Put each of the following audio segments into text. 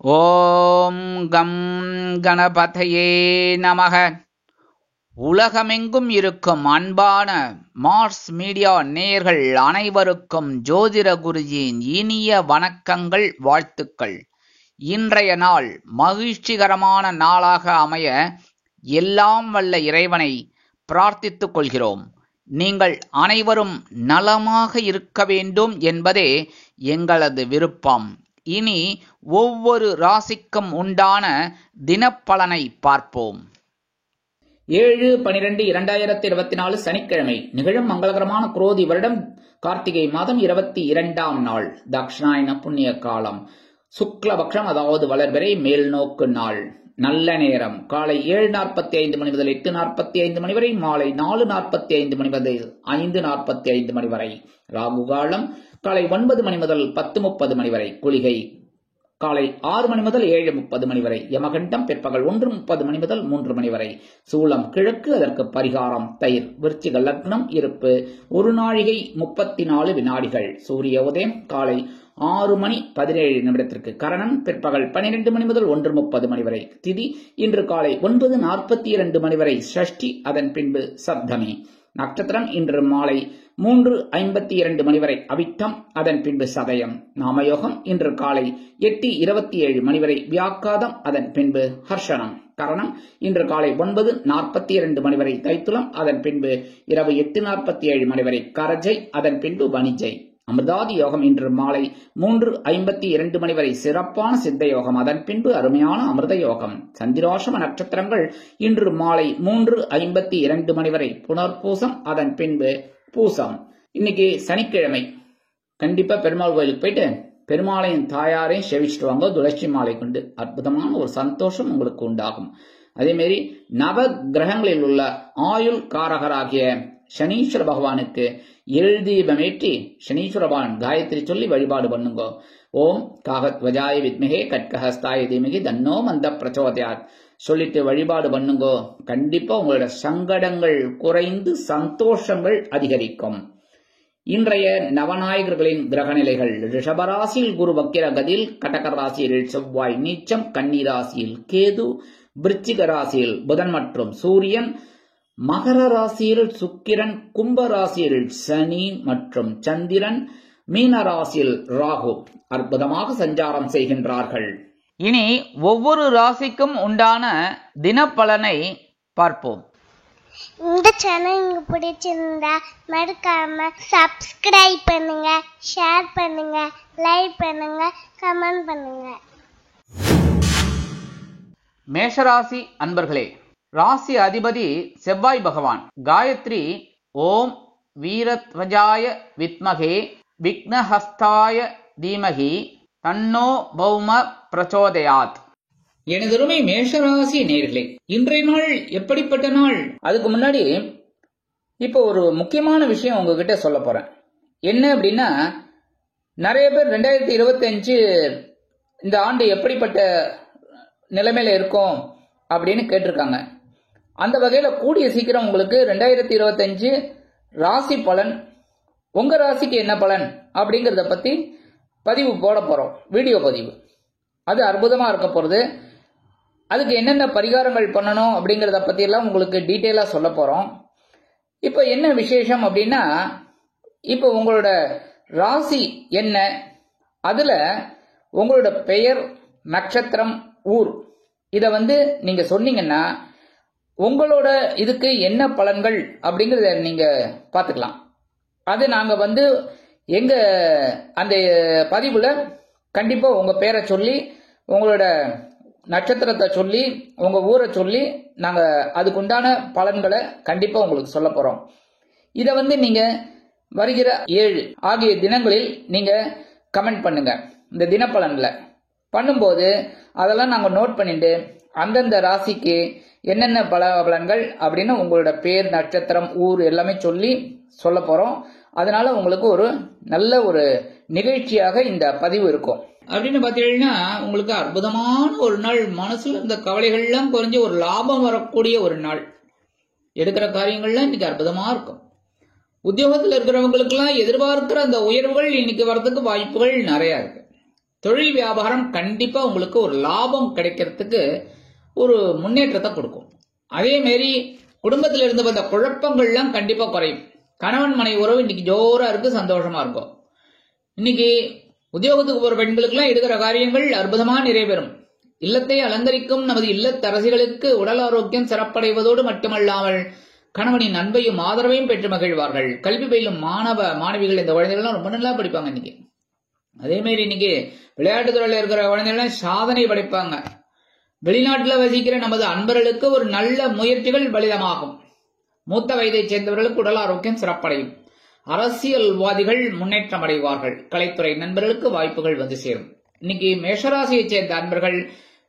ஓம் come கணபதையே நமக. உலகமெங்கும் இருக்கும் அன்பான மார்ஸ் மீடியா நேயர்கள் அனைவருக்கும் ஜோதிட குருஜியின் இனிய வணக்கங்கள், வாழ்த்துக்கள். இன்றைய நாள் மகிழ்ச்சிகரமான நாளாக அமைய எல்லாம் வல்ல இறைவனை பிரார்த்தித்துக் கொள்கிறோம். நீங்கள் அனைவரும் நலமாக இருக்க வேண்டும் என்பதே எங்களது விருப்பம். இனி ஒவ்வொரு ராசிக்கும் உண்டான தினப்பலனை பார்ப்போம். 7/12/2024 சனிக்கிழமை நிகழும் மங்களகரமான குரோதி வருடம் கார்த்திகை மாதம் 22ஆம் நாள், தக்ஷணாயன புண்ணிய காலம், சுக்லபக்ஷம், அதாவது வளர்பிறை மேல் நோக்கு நாள். நல்ல நேரம் காலை 7:45 மணி முதல் 8:45 மணி வரை, மாலை 4:45 மணி முதல் 5:45 மணி வரை. ராகு காலம் காலை 9 மணி முதல் 10:30 மணி வரை. குளிகை காலை 6 மணி முதல் 7:30 மணி வரை. யமகண்டம் பிற்பகல் 1:30 மணி முதல் 3 மணி வரை. சூலம் கிழக்கு, அதற்கு பரிகாரம் தயிர். விருச்சிக லக்னம். இருப்பு 1 நாழிகை 34 வினாடிகள். சூரிய உதயம் காலை 6 மணி 17 நிமிடத்திற்கு. கரணம் பிற்பகல் 12 மணி முதல் 1:30 மணி வரை. திதி இன்று காலை 9:42 மணி வரை சஷ்டி, அதன் பின்பு சப்தமி. நட்சத்திரம் இன்று மாலை 3:52 மணி வரை அவிட்டம், அதன் பின்பு சதயம். நாமயோகம் இன்று காலை 8:27 மணி வரை வியாக்காதம், அதன் பின்பு ஹர்ஷனம். கரணம் இன்று காலை 9:42 மணி வரை தைத்துலம், அதன் பின்பு இரவு 8:47 மணி வரை கரஜை, அதன் பின்பு வணிஜை. அமிர்தாதி யோகம் இன்று மாலை 3:52 மணி வரை சிறப்பான சித்த யோகம், அதன் பின்பு அருமையான அமிர்த யோகம். சந்திராசிரம நட்சத்திரங்கள் இன்று மாலை 3:52 மணி வரை புனர்பூசம், அதன் பின்பு பூசம். இன்னைக்கு சனிக்கிழமை. கண்டிப்பா பெருமாள் கோயிலுக்கு போயிட்டு பெருமாளையும் தாயாரையும் சேவிச்சுட்டு வாங்க. துளசி மாலை கொண்டு அற்புதமான ஒரு சந்தோஷம் உங்களுக்கு உண்டாகும். அதே மாதிரி நவ கிரகங்களில் உள்ள ஆயுள் காரகராகிய சனீஸ்வர பகவானுக்கு எழுதீபமேற்றி சனீஸ்வர பகவான் காயத்ரி சொல்லி வழிபாடு பண்ணுங்க. ஓம் காகத்வஜாய வித்மகே கட்கஹஸ்தாய தீமகி தன்னோ மந்த பிரச்சோதயாத் சொல்லிட்டு வழிபாடு பண்ணுங்க. கண்டிப்பா உங்களோட சங்கடங்கள் குறைந்து சந்தோஷங்கள் அதிகரிக்கும். இன்றைய நவநாயகர்களின் கிரகநிலைகள்: ரிஷபராசியில் குரு வக்கிரகதியில், கடக ராசியில் செவ்வாய் நீச்சம், கன்னி ராசியில் கேது, விருச்சிக ராசியில் புதன் மற்றும் சூரியன், மகர ராசியில் சுக்கிரன், கும்ப ராசியில் சனி மற்றும் சந்திரன், மீன ராசியில் ராகு அற்புதமாக சஞ்சாரம் செய்கின்றார்கள். இனி ஒவ்வொரு ராசிக்கும் உண்டான தினப்பலனை பார்ப்போம். இந்த சேனல் உங்களுக்கு பிடிச்சிருந்தா மறக்காம சப்ஸ்கிரைப் பண்ணுங்க, ஷேர் பண்ணுங்க, லைக் பண்ணுங்க, கமெண்ட் பண்ணுங்க. மேஷராசி அன்பர்களே, ராசி அதிபதி செவ்வாய் பகவான். காயத்ரி ஓம் வீரத்வஜாய வித்மகே விக்னஹஸ்தாய தீமகி தன்னோ பௌம பிரச்சோதயாத். எனதருமை மேஷராசி நேயர்களே, இன்றைய நாள் எப்படிப்பட்ட நாள்? அதுக்கு முன்னாடி இப்போ ஒரு முக்கியமான விஷயம் உங்ககிட்ட சொல்ல போறேன். என்ன அப்படின்னா, நிறைய பேர் 2025 இந்த ஆண்டு எப்படிப்பட்ட நிலைமையில இருக்கும் அப்படின்னு கேட்டிருக்காங்க. அந்த வகையில கூடிய சீக்கிரம் உங்களுக்கு 2025 ராசி பலன், உங்க ராசிக்கு என்ன பலன் அப்படிங்கறத பத்தி பதிவு போட போறோம். வீடியோ பதிவு அது அற்புதமா இருக்க போறது. அதுக்கு என்னென்ன பரிகாரங்கள் பண்ணணும் அப்படிங்கறத பத்தி எல்லாம் உங்களுக்கு டீட்டெயிலா சொல்ல போறோம். இப்ப என்ன விசேஷம் அப்படின்னா, இப்ப உங்களோட ராசி என்ன, அதுல உங்களோட பெயர், நட்சத்திரம், ஊர், இத நீங்க சொன்னீங்கன்னா உங்களோட இதுக்கு என்ன பலன்கள் அப்படிங்கறத நீங்க பாத்துக்கலாம். அது நாங்க எங்க அந்த பதிவுல கண்டிப்பா உங்க பேரை சொல்லி, உங்களோட நட்சத்திரத்தை சொல்லி, உங்க ஊரை சொல்லி, நாங்க அதுக்குண்டான பலன்களை கண்டிப்பா உங்களுக்கு சொல்ல போறோம். இத நீங்க வருகிற 7 ஆகிய தினங்களில் நீங்க கமெண்ட் பண்ணுங்க. இந்த தினப்பலன்ல பண்ணும்போது அதெல்லாம் நாங்க நோட் பண்ணிட்டு அந்தந்த ராசிக்கு என்னென்ன பலன்கள் அப்படின்னு உங்களோட பேர், நட்சத்திரம், ஊர் எல்லாமே சொல்லி சொல்ல போறோம். அதனால உங்களுக்கு ஒரு நல்ல ஒரு நிகழ்ச்சியாக இந்த பதிவு இருக்கும். அப்படின்னு பாத்தீங்கன்னா உங்களுக்கு அற்புதமான ஒரு நாள். மனசுல இருந்த கவலைகள் எல்லாம் குறைஞ்சு ஒரு லாபம் வரக்கூடிய ஒரு நாள். எடுக்கிற காரியங்கள்லாம் இன்னைக்கு அற்புதமா இருக்கும். உத்தியோகத்தில் இருக்கிறவங்களுக்கு எல்லாம் எதிர்பார்க்கிற அந்த உயர்வுகள் இன்னைக்கு வர்றதுக்கு வாய்ப்புகள் நிறைய இருக்கு. தொழில் வியாபாரம் கண்டிப்பா உங்களுக்கு ஒரு லாபம் கிடைக்கிறதுக்கு ஒரு முன்னேற்றத்தை கொடுக்கும். அதே மாதிரி குடும்பத்தில் இருந்து வந்த குழப்பங்கள்லாம் கண்டிப்பா குறையும். கணவன் மனைவி உறவு இன்னைக்கு ஜோரா இருக்கு, சந்தோஷமா இருக்கும். இன்னைக்கு உத்தியோகத்துக்கு போற பெண்களுக்கெல்லாம் எடுக்கிற காரியங்கள் அற்புதமா நிறைவேறும். இல்லத்தை அலங்கரிக்கும் நமது இல்லத்தரசிகளுக்கு உடல் ஆரோக்கியம் சிறப்படைவதோடு மட்டுமல்லாமல் கணவனின் அன்பையும் ஆதரவையும் பெற்று மகிழ்வார்கள். கல்வி பயிலும் மாணவ மாணவிகள் இந்த குழந்தைகள்லாம் ரொம்ப நல்லா படிப்பாங்க இன்னைக்கு. அதே மாதிரி இன்னைக்கு விளையாட்டு துறையில இருக்கிற குழந்தைகள் சாதனை படைப்பாங்க. வெளிநாட்டுல வசிக்கிற நமது அன்பர்களுக்கு ஒரு நல்ல முயற்சிகள் பலிதமாகும். மூத்த வயதை சேர்ந்தவர்களுக்கு உடல் ஆரோக்கியம் சிறப்படையும். அரசியல்வாதிகள் முன்னேற்றம் அடைவார்கள். கலைத்துறை நண்பர்களுக்கு வாய்ப்புகள் வந்து சேரும். இன்னைக்கு மேஷராசியை சேர்ந்த அன்பர்கள்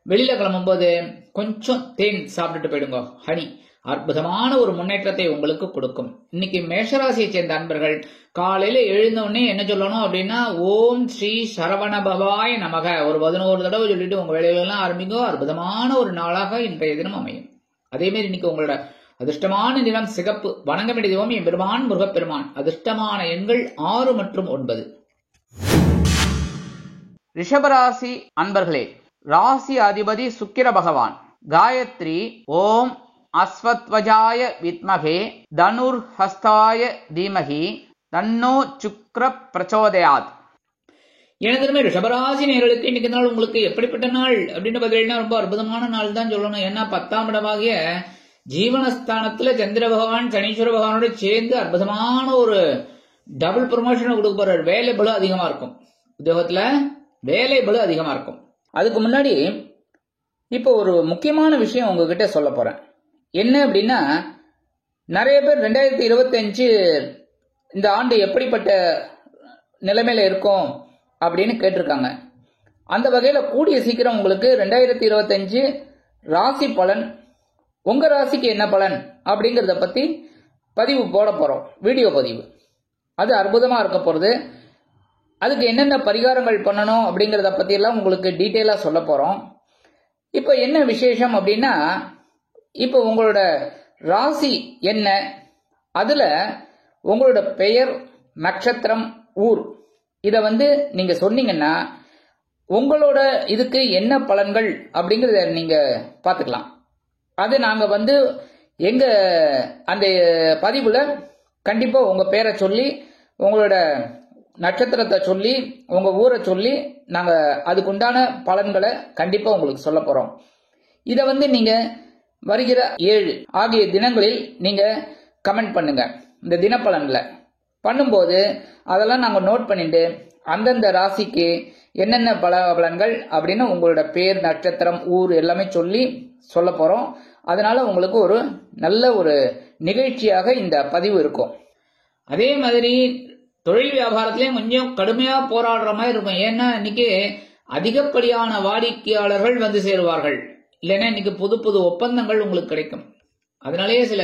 வெளியில கிளம்பும் போது கொஞ்சம் தேன் சாப்பிட்டுட்டு போயிடுங்க. ஹனி அற்புதமான ஒரு முன்னேற்றத்தை உங்களுக்கு கொடுக்கும். இன்னைக்கு மேஷராசியை சேர்ந்த அன்பர்கள் காலையில எழுந்தோடனே என்ன சொல்லணும் அப்படின்னா, ஓம் ஸ்ரீ சரவண பவாய நமக ஒரு 11 தடவை சொல்லிட்டு உங்க வேலைகளெல்லாம் ஆரம்பிங்க. அற்புதமான ஒரு நாளாக இன்றைய தினம் அமையும். அதே மாதிரி இன்னைக்கு உங்களோட அதிர்ஷ்டமான நிறம் சிகப்பு. வணங்க வேண்டிய தெய்வம் எம்பெருமான் முருகப்பெருமான். அதிர்ஷ்டமான எண்கள் 6 மற்றும் 9. ரிஷபராசி அன்பர்களே, ராசி அதிபதி சுக்கிர பகவான். காயத்ரி ஓம் அஸ்வத்வஜாய வித்மகே தனுர் ஹஸ்தாய தீமகி தன்னோ சுக்ர பிரச்சோதயாத். எனதுமே ரிஷபராசி நேர்களுக்கு இன்னைக்கு நாள் உங்களுக்கு எப்படிப்பட்ட நாள் அப்படின்னு பார்த்தீங்கன்னா ரொம்ப அற்புதமான நாள் தான் சொல்லணும். ஏன்னா 10ஆம் இடமாகிய ஜீவனஸ்தானத்துல சந்திர பகவான் சனீஸ்வர பகவானோட சேர்ந்து அற்புதமான ஒரு டபுள் ப்ரொமோஷன் கொடுக்க போறாரு. வேலை பளு அதிகமா இருக்கும். உத்தியோகத்துல வேலை பளு அதிகமா இருக்கும். அதுக்கு முன்னாடி இப்போ ஒரு முக்கியமான விஷயம் உங்ககிட்ட சொல்ல போறேன். என்ன அப்படின்னா, நிறைய பேர் 2025 இந்த ஆண்டு எப்படிப்பட்ட நிலைமையில இருக்கும் அப்படின்னு கேட்டிருக்காங்க. அந்த வகையில கூடிய சீக்கிரம் உங்களுக்கு 2025 ராசி பலன், உங்க ராசிக்கு என்ன பலன் அப்படிங்கறத பத்தி பதிவு போட போறோம். வீடியோ பதிவு அது அற்புதமா இருக்க போறது. அதுக்கு என்னென்ன பரிகாரங்கள் பண்ணணும் அப்படிங்கறத பத்தி எல்லாம் உங்களுக்கு டீட்டெயிலா சொல்ல போறோம். இப்ப என்ன விசேஷம் அப்படின்னா, இப்ப உங்களோட ராசி என்ன, அதுல உங்களோட பெயர், நட்சத்திரம், ஊர் இத நீங்க சொன்னீங்கன்னா உங்களோட இதுக்கு என்ன பலன்கள் அப்படிங்கறத நீங்க பாத்துக்கலாம். அது நாங்க எங்க அந்த பதிவுல கண்டிப்பா உங்க பேரை சொல்லி, உங்களோட நட்சத்திரத்தை சொல்லி, உங்க ஊரை சொல்லி நாங்க அதுக்குண்டான பலன்களை கண்டிப்பா உங்களுக்கு சொல்ல போறோம். இத நீங்க வருகிற 7 ஆகிய தினங்களில் நீங்க கமெண்ட் பண்ணுங்க. இந்த தினப்பலன்ல பண்ணும்போது அதெல்லாம் நாங்க நோட் பண்ணிட்டு அந்தந்த ராசிக்கு என்னென்ன பலன்கள் அப்படின்னு உங்களோட பேர், நட்சத்திரம், ஊர் எல்லாமே சொல்லி சொல்ல போறோம். அதனால உங்களுக்கு ஒரு நல்ல ஒரு நிகழ்ச்சியாக இந்த பதிவு இருக்கும். அதே மாதிரி தொழில் வியாபாரத்திலையும் கொஞ்சம் கடுமையா போராடுற மாதிரி இருக்கும். ஏன்னா இன்னைக்கு அதிகப்படியான வாடிக்கையாளர்கள் சேருவார்கள். இல்லைன்னா இன்னைக்கு புது புது ஒப்பந்தங்கள் உங்களுக்கு கிடைக்கும். அதனாலேயே சில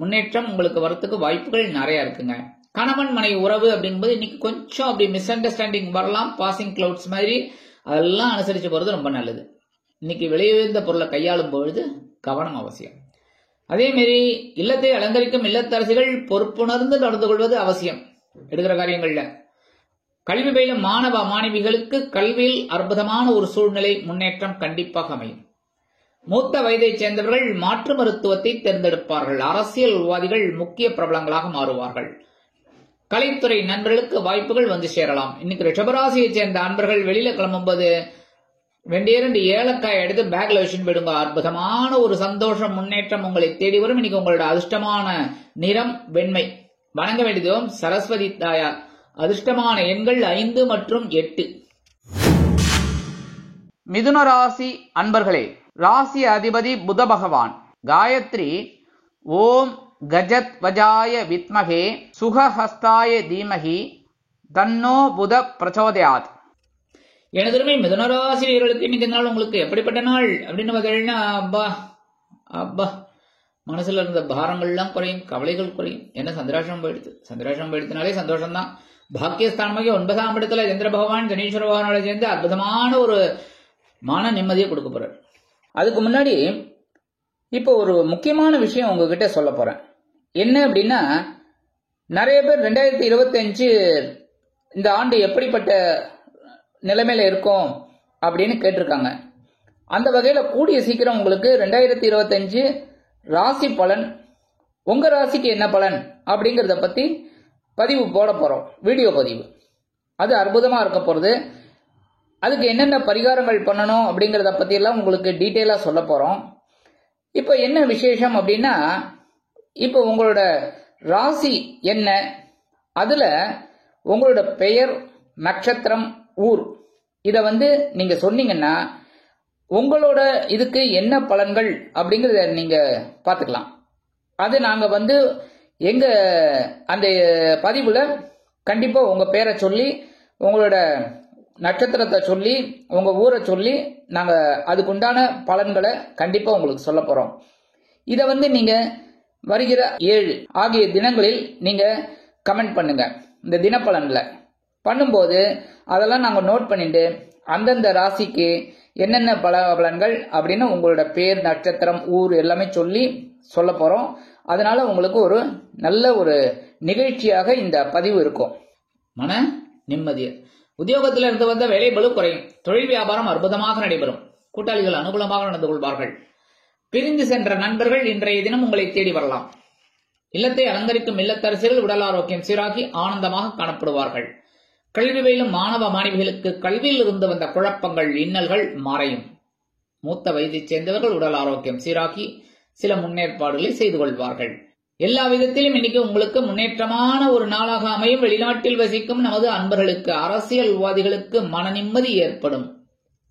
முன்னேற்றம் உங்களுக்கு வரத்துக்கு வாய்ப்புகள் நிறைய இருக்குங்க. கணவன் மனைவி உறவு அப்படிங்கும்போது இன்னைக்கு கொஞ்சம் அப்படி மிஸ் அண்டர்ஸ்டாண்டிங் வரலாம். பாசிங் கிளவுட்ஸ் மாதிரி அதெல்லாம் அனுசரிச்சு போறது ரொம்ப நல்லது. இன்னைக்கு விலையுயர்ந்த பொருளை கையாளும் பொழுது கவனம் அவசியம். அதே மாதிரி இல்லத்தை அலங்கரிக்கும் இல்லத்தரசிகள் பொறுப்புணர்ந்து நடந்து கொள்வது அவசியம். எடுக்கிற காரியங்கள்ல கல்வி பயிலும் மாணவ மாணவிகளுக்கு கல்வியில் அற்புதமான ஒரு சூழ்நிலை, முன்னேற்றம் கண்டிப்பாக அமையும். மூத்த வயதை சேர்ந்தவர்கள் மாற்று மருத்துவத்தை தேர்ந்தெடுப்பார்கள். அரசியல்வாதிகள் முக்கிய பிரபலங்களாக மாறுவார்கள். கலைத்துறை நண்பர்களுக்கு வாய்ப்புகள் சேரலாம். இன்னைக்கு ரிஷபராசியை சேர்ந்த அன்பர்கள் வெளியில கிளம்பும்போது 2 ஏலக்காய் எடுத்து பேக்ல வச்சுன்னு போயிடுங்க. அற்புதமான ஒரு சந்தோஷம், முன்னேற்றம் உங்களை தேடி வரும். இன்னைக்கு உங்களோட அதிர்ஷ்டமான நிறம் வெண்மை. வணங்க வேண்டியதும் சரஸ்வதி தாயார். அதிர்ஷ்டமான எண்கள் 5 மற்றும் 8. மிதுன ராசி அன்பர்களே, ராசி அதிபதி புத பகவான். காயத்ரி ஓம் கஜத் வஜாய வித்மகே சுகஹஸ்தாய தீமகி தன்னோ புத பிரச்சோதயாத். எனதுமே மிதுனராசிரியர்களுக்கு இன்னைக்கு நாள் உங்களுக்கு எப்படிப்பட்ட நாள் அப்படின்னு பார்த்தீங்கன்னா, அப்பா மனசுல இருந்த பாரங்கள்லாம் குறையும், கவலைகள் குறையும். என்ன சந்திராசிரமம் போயிடுது. சந்திராசிரமம் போயிடுதுனாலே சந்தோஷம்தான். பாக்கியஸ்தானமாக 9ஆம் இடத்துல சந்திர பகவான் சனீஸ்வர பகவானோட சேர்ந்து அற்புதமான ஒரு மன நிம்மதியை கொடுக்க போறார். அதுக்கு முன்னாடி இப்போ ஒரு முக்கியமான விஷயம் உங்ககிட்ட சொல்ல போறேன். என்ன அப்படின்னா, நிறைய பேர் 2025 இந்த ஆண்டு எப்படிப்பட்ட நிலைமையில இருக்கோம் அப்படின்னு கேட்டிருக்காங்க. அந்த வகையில கூடிய சீக்கிரம் உங்களுக்கு 2025 ராசி பலன், உங்க ராசிக்கு என்ன பலன் அப்படிங்கறத பத்தி பதிவு போட போறோம், வீடியோ பதிவு. அது அற்புதமா இருக்க போறது. அதுக்கு என்னென்ன பரிகாரங்கள் பண்ணணும் அப்படிங்கறத பத்தி எல்லாம் உங்களுக்கு டீட்டெயிலா சொல்ல போறோம். இப்ப என்ன விசேஷம் அப்படின்னா, இப்ப உங்களோட ராசி என்ன, அதுல உங்களோட பெயர், நட்சத்திரம், ஊர் இத நீங்க சொன்னீங்கன்னா உங்களோட இதுக்கு என்ன பலன்கள் அப்படிங்கறத நீங்க பாத்துக்கலாம். அது நாங்க எங்க அந்த பதிவுல கண்டிப்பா உங்க பேரை சொல்லி, உங்களோட நட்சத்திரத்தை சொல்லி, உங்க ஊரை சொல்லி நாங்க அதுக்குண்டான பலன்களை கண்டிப்பா உங்களுக்கு சொல்ல போறோம். இத நீங்க வருகிற 7 ஆகிய தினங்களில் நீங்க கமெண்ட் பண்ணுங்க. இந்த தினப்பலன்ல பண்ணும்போது அதெல்லாம் நாங்க நோட் பண்ணிட்டு அந்தந்த ராசிக்கு என்னென்ன பலன்கள் அப்படின்னு உங்களோட பேர், நட்சத்திரம், ஊர் எல்லாமே சொல்லி சொல்ல போறோம். அதனால உங்களுக்கு ஒரு நல்ல ஒரு நிகழ்ச்சியாக இந்த பதிவு இருக்கும். மன நிம்மதி. உத்தியோகத்தில் இருந்து வந்த வேலை பளு குறையும். தொழில் வியாபாரம் அற்புதமாக நடைபெறும். கூட்டாளிகள் அனுகூலமாக நடந்து கொள்வார்கள். பிரிந்து சென்ற நண்பர்கள் இன்றைய தினம் உங்களை தேடி வரலாம். இல்லத்தை அலங்கரிக்கும் இல்லத்தரசிகள் உடல் ஆரோக்கியம் சீராகி ஆனந்தமாக காணப்படுவார்கள். கல்வி பயிலும் மாணவ மாணவிகளுக்கு கல்வியில் இருந்து வந்த குழப்பங்கள், இன்னல்கள் மறையும். மூத்த வயதைச் சேர்ந்தவர்கள் உடல் ஆரோக்கியம் சீராக்கி சில முன்னேற்பாடுகளை செய்து கொள்வார்கள். எல்லா விதத்திலும் இன்னைக்கு உங்களுக்கு முன்னேற்றமான ஒரு நாளாக அமையும். வெளிநாட்டில் வசிக்கும் நமது அன்பர்களுக்கு, அரசியல்வாதிகளுக்கு மன நிம்மதி ஏற்படும்.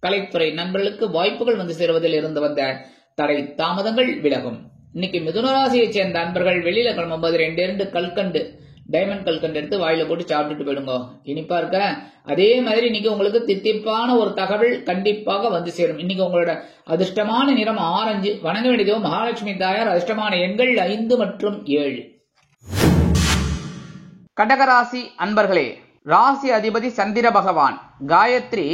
கலைத்துறை நண்பர்களுக்கு வாய்ப்புகள் வந்து சேருவதில் இருந்து வந்த தடை தாமதங்கள் விலகும். இன்னைக்கு மிதுன ராசியை சேர்ந்த அன்பர்கள் வெளியில கிளம்பும்போது 2 கல்கண்டு, டைமண்ட் கல்கண்டு எடுத்து வாயில போட்டு சாப்பிட்டுட்டு போயிடுங்க. இனிப்பா இருக்க. அதே மாதிரி இன்னைக்கு உங்களுக்கு தித்திப்பான ஒரு தகவல் கண்டிப்பாக வந்து சேரும். இன்னைக்கு உங்களோட அதிர்ஷ்டமான நிறம் ஆரஞ்சு. வணங்க வேண்டியதோ மகாலட்சுமி தாயார். அதிர்ஷ்டமான எண்கள் 5 மற்றும் 7. கடகராசி அன்பர்களே, ராசி அதிபதி சந்திர பகவான். காயத்ரி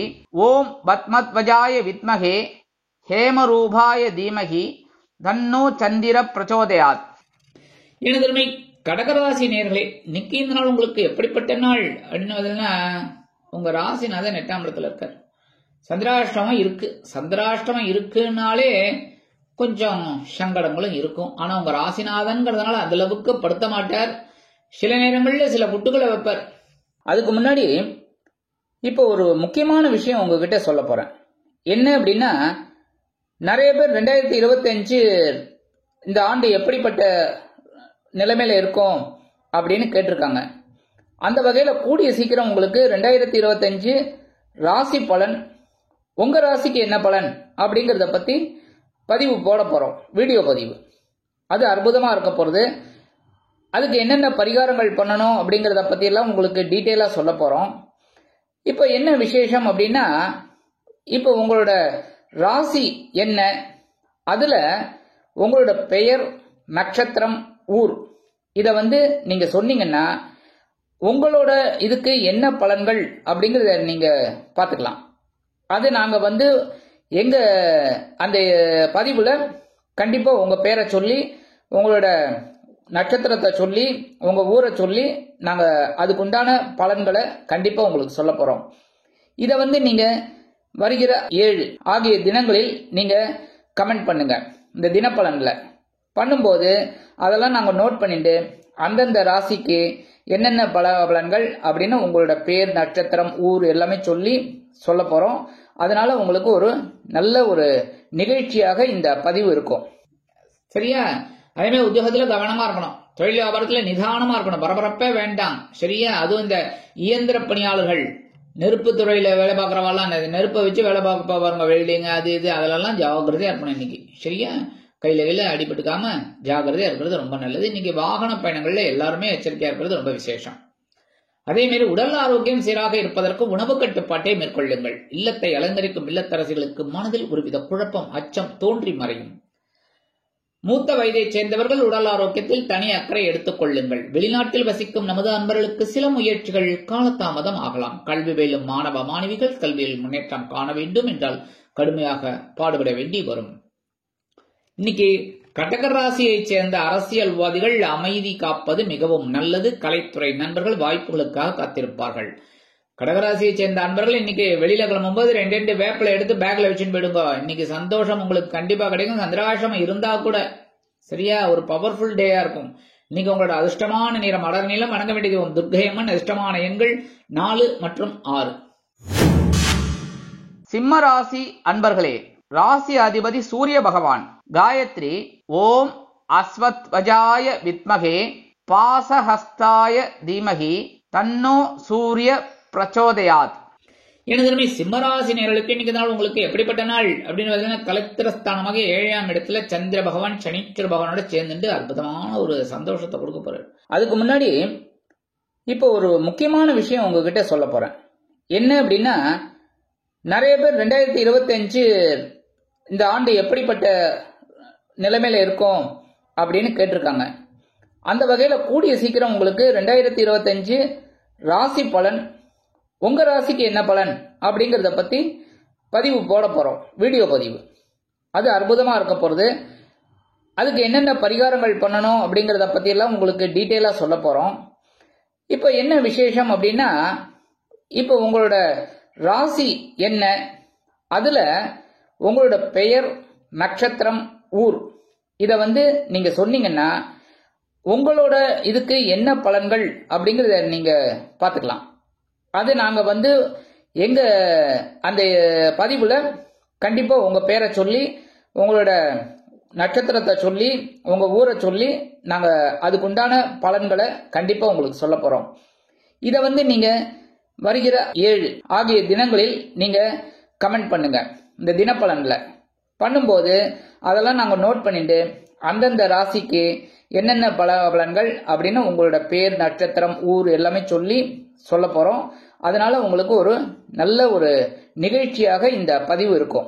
ஓம் பத்மத்வஜாய வித்மகே ஹேமரூபாய தீமகி தன்னோ சந்திர பிரச்சோதயாத். எனதருமை கடகராசி நேர்களே, இன்னைக்கு இந்த நாள் உங்களுக்கு எப்படிப்பட்ட நாள் அப்படின்னா, உங்க ராசிநாதன் 8ஆம் இடத்துல இருக்கார். சந்திராஷ்டமம் இருக்கு. சந்திராஷ்டமம் இருக்குன்னாலே கொஞ்சம் சங்கடங்களும் இருக்கும். ஆனா உங்க ராசிநாதன்கிறதுனால அந்த அளவுக்கு படுத்த மாட்டார். சில நேரங்கள்ல சில புட்டுகளை வைப்பார். அதுக்கு முன்னாடி இப்போ ஒரு முக்கியமான விஷயம் உங்ககிட்ட சொல்ல போறேன். என்ன அப்படின்னா, நிறைய பேர் 2025 இந்த ஆண்டு எப்படிப்பட்ட நிலைமையில இருக்கும் அப்படின்னு கேட்டிருக்காங்க. அந்த வகையில கூடிய சீக்கிரம் உங்களுக்கு 2025 ராசி பலன், உங்க ராசிக்கு என்ன பலன் அப்படிங்கறத பத்தி பதிவு போட போறோம், வீடியோ பதிவு. அது அற்புதமா இருக்க போறது. அதுக்கு என்னென்ன பரிகாரங்கள் பண்ணணும் அப்படிங்கறத பத்தி எல்லாம் உங்களுக்கு டீட்டெயிலா சொல்ல போறோம். இப்ப என்ன விசேஷம் அப்படின்னா, இப்ப உங்களோட ராசி என்ன, அதுல உங்களோட பெயர், நட்சத்திரம், ஊர் இத நீங்க சொன்னீங்கன்னா உங்களோட இதுக்கு என்ன பலன்கள் அப்படிங்கறத நீங்க பாத்துக்கலாம். அது நாங்க எங்க அந்த பதிவுல கண்டிப்பா உங்க பேரை சொல்லி, உங்களோட நட்சத்திரத்தை சொல்லி, உங்க ஊரை சொல்லி நாங்க அதுக்குண்டான பலன்களை கண்டிப்பா உங்களுக்கு சொல்ல போறோம். இத நீங்க வருகிற 7 ஆகிய தினங்களில் நீங்க கமெண்ட் பண்ணுங்க. இந்த தினப்பலன்ல பண்ணும்போது அதெல்லாம் நாங்க நோட் பண்ணிட்டு அந்தந்த ராசிக்கு என்னென்ன பலன்கள் அப்படின்னு உங்களோட பேர், நட்சத்திரம், ஊர் எல்லாமே சொல்லி சொல்ல போறோம். அதனால உங்களுக்கு ஒரு நல்ல ஒரு நிகழ்ச்சியாக இந்த பதிவு இருக்கும். சரியா? அதே மாதிரி உத்தியோகத்துல கவனமா இருக்கணும். தொழில் வியாபாரத்துல நிதானமா இருக்கணும். பரபரப்பே வேண்டாம். சரியா? அதுவும் இந்த இயந்திர பணியாளர்கள், நெருப்பு துறையில வேலை பார்க்கறவாலாம், நெருப்பை வச்சு வேலை பார்க்க பாருங்க, வெல்டிங் அது இது, அதெல்லாம் ஜாகிரதையா இருக்கணும் இன்னைக்கு. சரியா? கையில அடிபட்டுக்காம ஜாகிரதையா இருக்கிறது ரொம்ப நல்லது. இன்னைக்கு வாகன பயணங்கள்ல எல்லாருமே எச்சரிக்கையா இருக்கிறது ரொம்ப விசேஷம். அதே மாதிரி உடல் ஆரோக்கியம் சீராக இருப்பதற்கு உணவு கட்டுப்பாட்டை மேற்கொள்ளுங்கள். இல்லத்தை அலங்கரிக்கும் இல்லத்தரசிகளுக்கு மனதில் ஒருவித குழப்பம், அச்சம் தோன்றி மறையும். மூத்த வயதைச் சேர்ந்தவர்கள் உடல் ஆரோக்கியத்தில் தனி அக்கறை எடுத்துக் கொள்ளுங்கள். வெளிநாட்டில் வசிக்கும் நமது அன்பர்களுக்கு சில முயற்சிகள் காலதாமதம் ஆகலாம். கல்வி பயிலும் மாணவ மாணவிகள் கல்வியில் முன்னேற்றம் காண வேண்டும் என்றால் கடுமையாக பாடுபட வேண்டி வரும். இன்னைக்கு கடகர் ராசியைச் சேர்ந்த அரசியல்வாதிகள் அமைதி காப்பது மிகவும் நல்லது. கலைத்துறை நண்பர்கள் வாய்ப்புகளுக்காக காத்திருப்பார்கள். கடகராசியை சேர்ந்த அன்பர்கள் இன்னைக்கு வெளியில கிளம்பும்போது ரெண்டு வேப்பில எடுத்து பேக்ல வச்சுன்னு போயிடுங்க. இன்னைக்கு சந்தோஷம் உங்களுக்கு கண்டிப்பா கிடைக்கும். சந்திராஷ்டமம் இருந்தா கூட சரியா ஒரு பவர்ஃபுல் டேயா இருக்கும். இன்னைக்கு உங்களோட அதிர்ஷ்டமான நிறம் அடர் நீளம். வணங்க வேண்டியது துர்க்கையம்மன். அதிர்ஷ்டமான எண்கள் 4 மற்றும் 6. சிம்ம ராசி அன்பர்களே, ராசி அதிபதி சூரிய பகவான். காயத்ரி ஓம் அஸ்வத்வஜாய வித்மகே பாசஹஸ்தாய தீமகி தன்னோ சூரிய பிரச்சோதயாத். எனது சிம்மராசி நேயர்களுக்கு இன்னைக்கு நாள் உங்களுக்கு எப்படிப்பட்ட நாள் அப்படின்னு பார்த்தீங்கன்னா, கலத்திரஸ்தானமாக 7ஆம் இடத்துல சந்திர பகவான் சனீஸ்வர பகவானோட சேர்ந்துட்டு அற்புதமான ஒரு சந்தோஷத்தை கொடுக்க போறாரு. அதுக்கு முன்னாடி இப்போ ஒரு முக்கியமான விஷயம் உங்ககிட்ட சொல்ல போறேன். என்ன அப்படின்னா, நிறைய பேர் 2025 இந்த ஆண்டு எப்படிப்பட்ட நிலைமையில இருக்கும் அப்படின்னு கேட்டிருக்காங்க. அந்த வகையில கூடிய சீக்கிரம் உங்களுக்கு 2025 ராசி பலன், உங்க ராசிக்கு என்ன பலன் அப்படிங்கறத பத்தி பதிவு போட போறோம். வீடியோ பதிவு அது அற்புதமா இருக்க போறது. அதுக்கு என்னென்ன பரிகாரங்கள் பண்ணணும் அப்படிங்கறத பத்தி எல்லாம் உங்களுக்கு டீட்டெயிலா சொல்ல போறோம். இப்ப என்ன விசேஷம் அப்படின்னா, இப்ப உங்களோட ராசி என்ன, அதுல உங்களோட பெயர், நட்சத்திரம், ஊர் இத நீங்க சொன்னீங்கன்னா உங்களோட இதுக்கு என்ன பலன்கள் அப்படிங்கறத நீங்க பாத்துக்கலாம். அது நாங்க எங்க அந்த பதிவுல கண்டிப்பா உங்க பேரை சொல்லி, உங்களோட நட்சத்திரத்தை சொல்லி, உங்க ஊரை சொல்லி நாங்க அதுக்குண்டான பலன்களை கண்டிப்பா உங்களுக்கு சொல்ல போறோம். இத நீங்க வருகிற 7 ஆகிய தினங்களில் நீங்க கமெண்ட் பண்ணுங்க. இந்த தினப்பலன்ல பண்ணும்போது அதெல்லாம் நாங்க நோட் பண்ணிட்டு அந்தந்த ராசிக்கு என்னென்ன பலன்கள் அப்படின்னு உங்களோட பேர், நட்சத்திரம், ஊர் எல்லாமே சொல்லி சொல்ல போறோம். அதனால உங்களுக்கு ஒரு நல்ல ஒரு நிகழ்ச்சியாக இந்த பதிவு இருக்கும்.